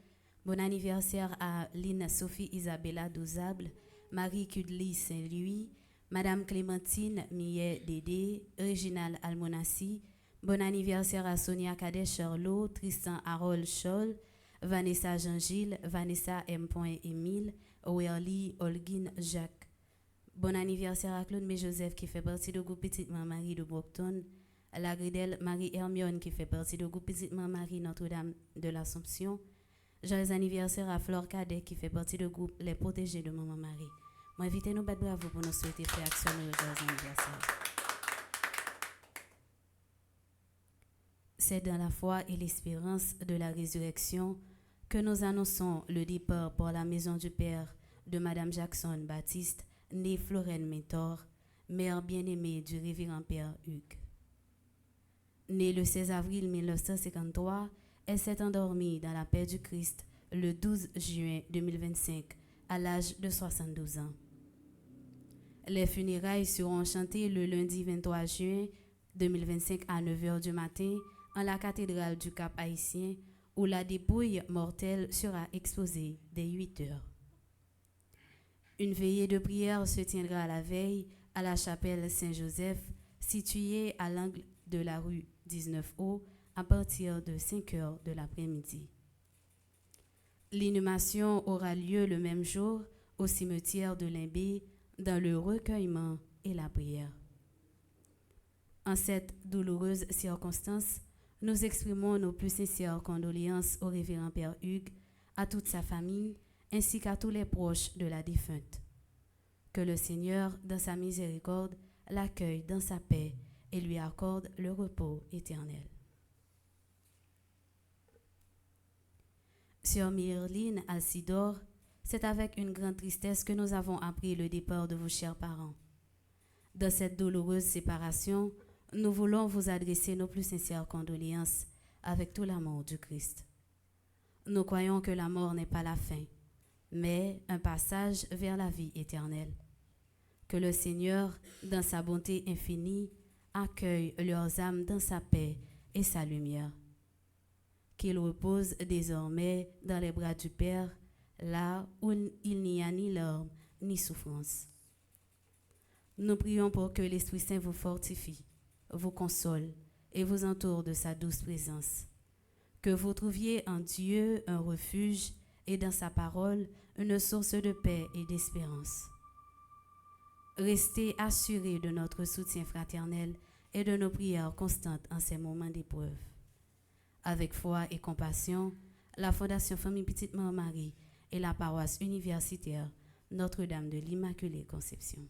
Bon anniversaire à Lynn Sophie Isabella Dozable, Marie Kudli Saint-Louis, Madame Clémentine Millet Dédé, Réginal Almonassi. Bon anniversaire à Sonia Cadet Charlot, Tristan Harold Scholl, Vanessa Jean-Gilles, Vanessa M. Émile, Werly Holguin Jacques. Bon anniversaire à Claude May Joseph qui fait partie du groupe Petite Marie de Brockton, à la Gridel Marie Hermione qui fait partie du groupe Petite Marie Notre-Dame de l'Assomption. Joyeux anniversaire à Flore Cadet qui fait partie du groupe Les Protégés de Maman Marie. Moi, invitez-nous battre bravo pour nous souhaiter frère Action de joyeux anniversaire. C'est dans la foi et l'espérance de la résurrection que nous annonçons le départ pour la maison du Père de Madame Jackson Baptiste, née Florène Mentor, mère bien-aimée du révérend Père Hugues. Née le 16 avril 1953, elle s'est endormie dans la paix du Christ le 12 juin 2025 à l'âge de 72 ans. Les funérailles seront chantées le lundi 23 juin 2025 à 9h du matin en la cathédrale du Cap Haïtien où la dépouille mortelle sera exposée dès 8h. Une veillée de prière se tiendra la veille à la chapelle Saint-Joseph située à l'angle de la rue 19O à partir de 5h de l'après-midi. L'inhumation aura lieu le même jour au cimetière de Limbé dans le recueillement et la prière. En cette douloureuse circonstance, nous exprimons nos plus sincères condoléances au révérend Père Hugues, à toute sa famille, ainsi qu'à tous les proches de la défunte. Que le Seigneur, dans sa miséricorde, l'accueille dans sa paix et lui accorde le repos éternel. Sœur Myrline Alcidor, c'est avec une grande tristesse que nous avons appris le départ de vos chers parents. Dans cette douloureuse séparation, nous voulons vous adresser nos plus sincères condoléances avec tout l'amour du Christ. Nous croyons que la mort n'est pas la fin, mais un passage vers la vie éternelle. Que le Seigneur, dans sa bonté infinie, accueille leurs âmes dans sa paix et sa lumière. Qu'ils reposent désormais dans les bras du Père, là où il n'y a ni larmes ni souffrance. Nous prions pour que l'Esprit Saint vous fortifie, vous console et vous entoure de sa douce présence. Que vous trouviez en Dieu un refuge et dans sa parole une source de paix et d'espérance. Restez assurés de notre soutien fraternel et de nos prières constantes en ces moments d'épreuve. Avec foi et compassion, la Fondation Famille Petite Marie et la paroisse universitaire Notre-Dame de l'Immaculée Conception.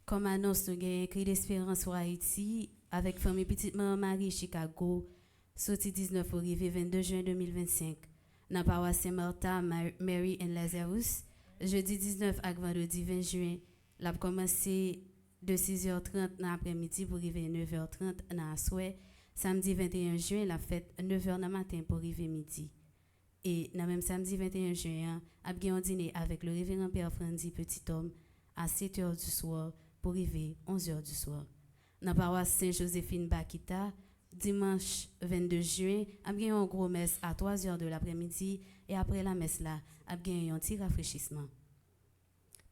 Comme annonce, nous avons un cri d'espérance pour Haïti avec Famille Petite Marie Chicago, sorti 19 au arrivé 22 juin 2025. Dans la paroisse Saint-Martha, Mary and Lazarus, jeudi 19 à vendredi 20 juin, la commencé de 6h30 dans l'après-midi pour arriver 9h30 dans la soirée. Samedi 21 juin, la fête 9h dans le matin pour arriver midi. Et dans même samedi 21 juin, a bien un dîner avec le révérend Père Frandy Petit Homme à 7h du soir pour arriver 11h du soir. Dans la paroisse Saint-Joséphine Bakita, dimanche 22 juin, a bien un gros messe à 3 heures de l'après-midi et après la messe là, a bien un petit rafraîchissement.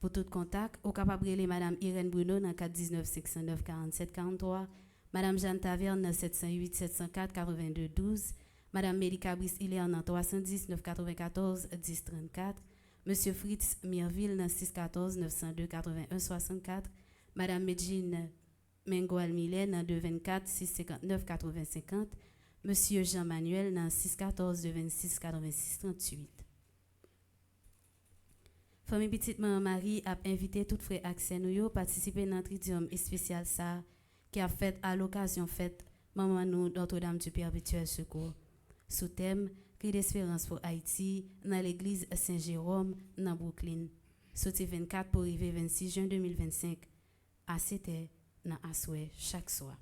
Pour tout contact, au capable de Madame Irène Bruno dans 419 509 47 43, Madame Jeanne Taverne dans 708 704 82 12, Madame Mélika Brice Hilaire dans 310 994 10 34, Monsieur Fritz Mirville dans 614 902 81 64, Madame Medjine Mengoal Milen dans 224 659 80 50, Monsieur Jean-Manuel dans 614 226 86 38. Famille Petite Maman Marie a invité tout frère accès nous yo participer dans tridium spécial ça qui a fait à l'occasion fête Maman nous Notre-Dame du Perpétuel Secours. Sous thème Cri d'espérance pour Haïti dans l'église Saint-Jérôme dans Brooklyn. Sorti 24 pour arriver 26 juin 2025 à 7h dans Asoué chaque soir.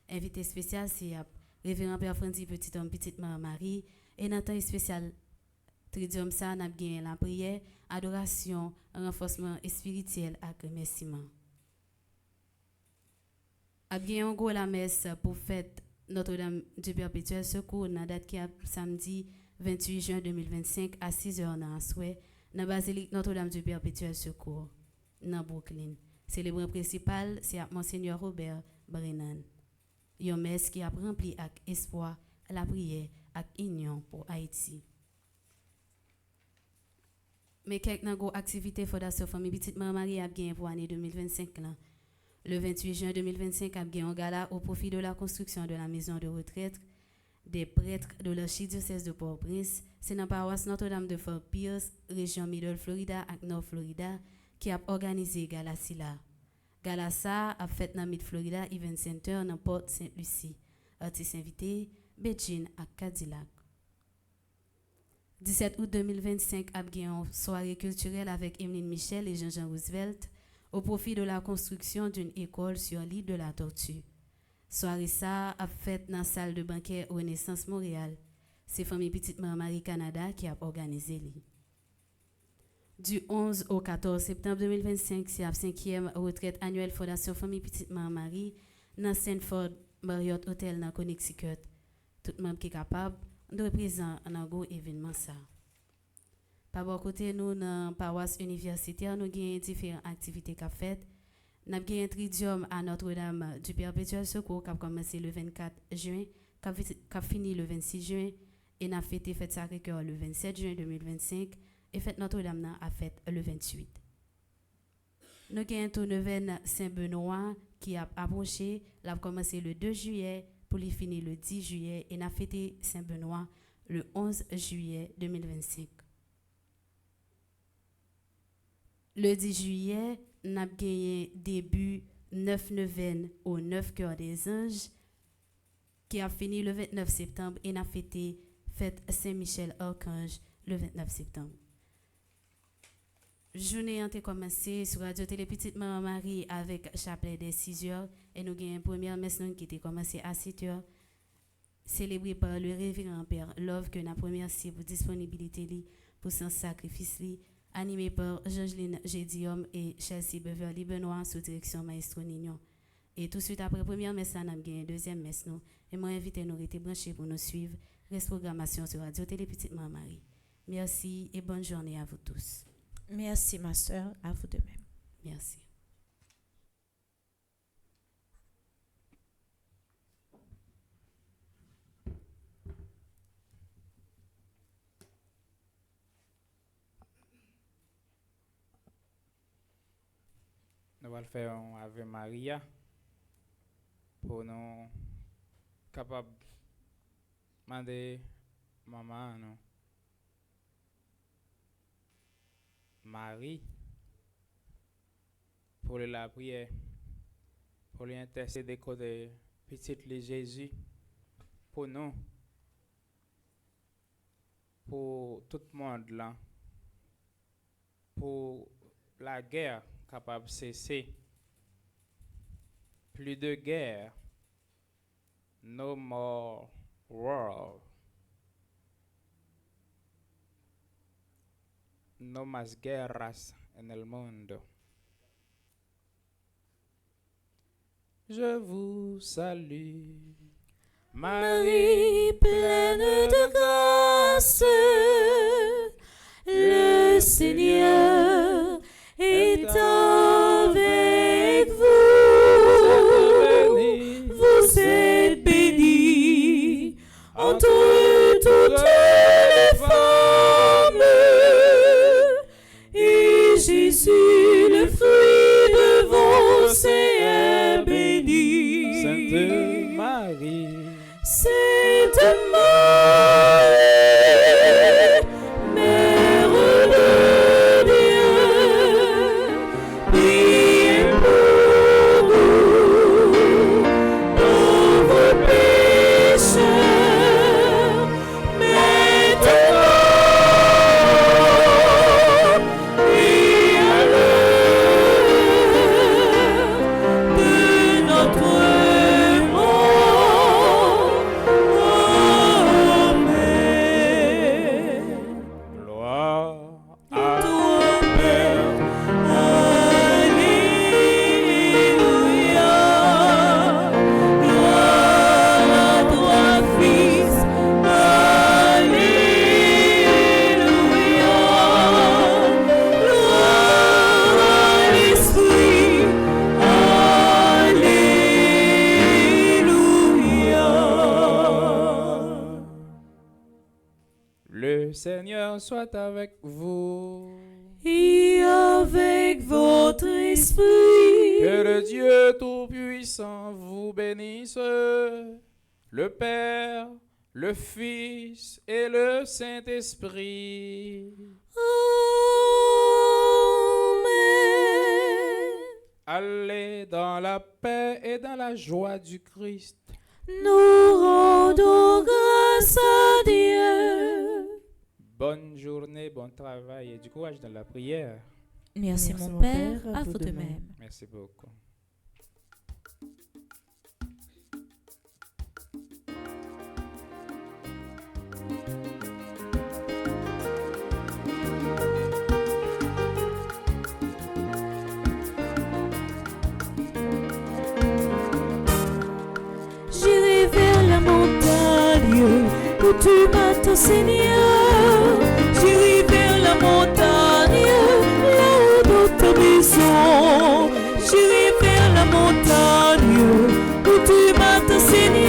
Invité spécial c'est Révérend Père Francis Petit Homme Petite Maman Marie et dans temps spécial Tridium ça n'a bien la prière, adoration, renforcement spirituel et remerciement. A bien en gros la messe pour fête Notre-Dame du Perpétuel Secours dans date qui est samedi 28 juin 2025 à 6h dans Asoué dans basilique Notre-Dame du Perpétuel Secours dans Brooklyn. Célébrant principal c'est Monseigneur Robert Brennan. Une messe qui a rempli avec espoir, la prière et union pour Haïti. Mais quelques activités Fondation Famille Petite Maman Marie a bien pour l'année 2025 là. Le 28 juin 2025 a bien un gala au profit de la construction de la maison de retraite des prêtres de l'archidiocèse de Port-au-Prince. C'est dans la paroisse Notre-Dame de Fort Pierce, région Middle Florida et North Florida qui a organisé gala là. Gala ça a fait dans Mid Florida Event Center dans Port St. Lucie. Artistes invités Beijing et Cadillac. 17 août 2025 a bien une soirée culturelle avec Emeline Michel et Jean-Jean Roosevelt au profit de la construction d'une école sur l'île de la Tortue. Soirée ça a fait dans la salle de banquet Renaissance Montréal. C'est Famille Petite Maman Marie Canada qui a organisé li. Du 11 au 14 septembre 2025, c'est la 5e retraite annuelle Fondation Famille Petite Maman Marie dans Stanford Marriott Hotel dans Connecticut. Tout le monde qui est capable de représenter un gros événement ça. Par bon côté nous dans paroisse universitaire nous avons différentes activités qu'a faites. Nous avons un tridium à Notre-Dame du Perpétuel Secours qui a commencé le 24 juin, qui a fini le 26 juin et n'a fêté fête Sacré-Cœur le 27 juin 2025 et fête Notre-Dame a fête le 28. Nous avons un tour neuvaine Saint-Benoît qui a approché, l'a commencé le 2 juillet pour les finir le 10 juillet et n'a fêté Saint-Benoît le 11 juillet 2025. Le 10 juillet, nous avons gagné début 9 neuvaine au 9 cœurs des anges qui a fini le 29 septembre et n'a fêté fête Saint-Michel-Archange le 29 septembre. Journée a commencé sur Radio Télé Petite Maman Marie avec chapelet des 6 heures et nous avons une première messe qui a commencé à 7 heures, célébrée par le révérend Père Love que nous avons remercié pour disponibilité pour son sacrifice, animé par Georgeline Gédium et Chelsea Beverly Benoît sous direction Maestro Nignon. Et tout de suite après la première messe, nous avons une deuxième messe. Et moi, invité nous rester branchés pour nous suivre. Reste programmation sur Radio Télé Petite Maman Marie. Merci et bonne journée à vous tous. Merci ma soeur, à vous de même. Merci. Nous allons faire un Ave Maria pour nous capables de demander maman nous. Marie pour la prière, pour l'intercéder côté petite Jésus, pour nous, pour tout le monde là, pour la guerre capable de cesser, plus de guerre, no more war. No más guerras en el mundo. Je vous salue, Marie pleine de grâce, le Seigneur est avec vous. Vous êtes bénie entre toutes les femmes, et Jésus, le fruit de vos seins, est béni. Sainte Marie, Sainte Marie, Mère de Dieu, priez pour nous, pauvres pécheurs, maintenant et à l'heure de notre mort. Amen. gloire à Toi, Père, Alléluia. Gloire à toi, Fils, Alléluia. Gloire à l'Esprit, Alléluia. Le Seigneur soit avec vous. Et avec votre esprit. Que le Dieu Tout-Puissant vous bénisse, le Père, le Fils et le Saint-Esprit. Amen. Allez dans la paix et dans la joie du Christ. Nous rendons grâce à Dieu. Bonne journée, bon travail et du courage dans la prière. Merci mon Père, à vous de même. Merci beaucoup. J'irai vers la montagne où tu m'attends, Seigneur. J'irai vers la montagne là-haut dans ta maison. J'irai vers la montagne où tu m'attends, Seigneur.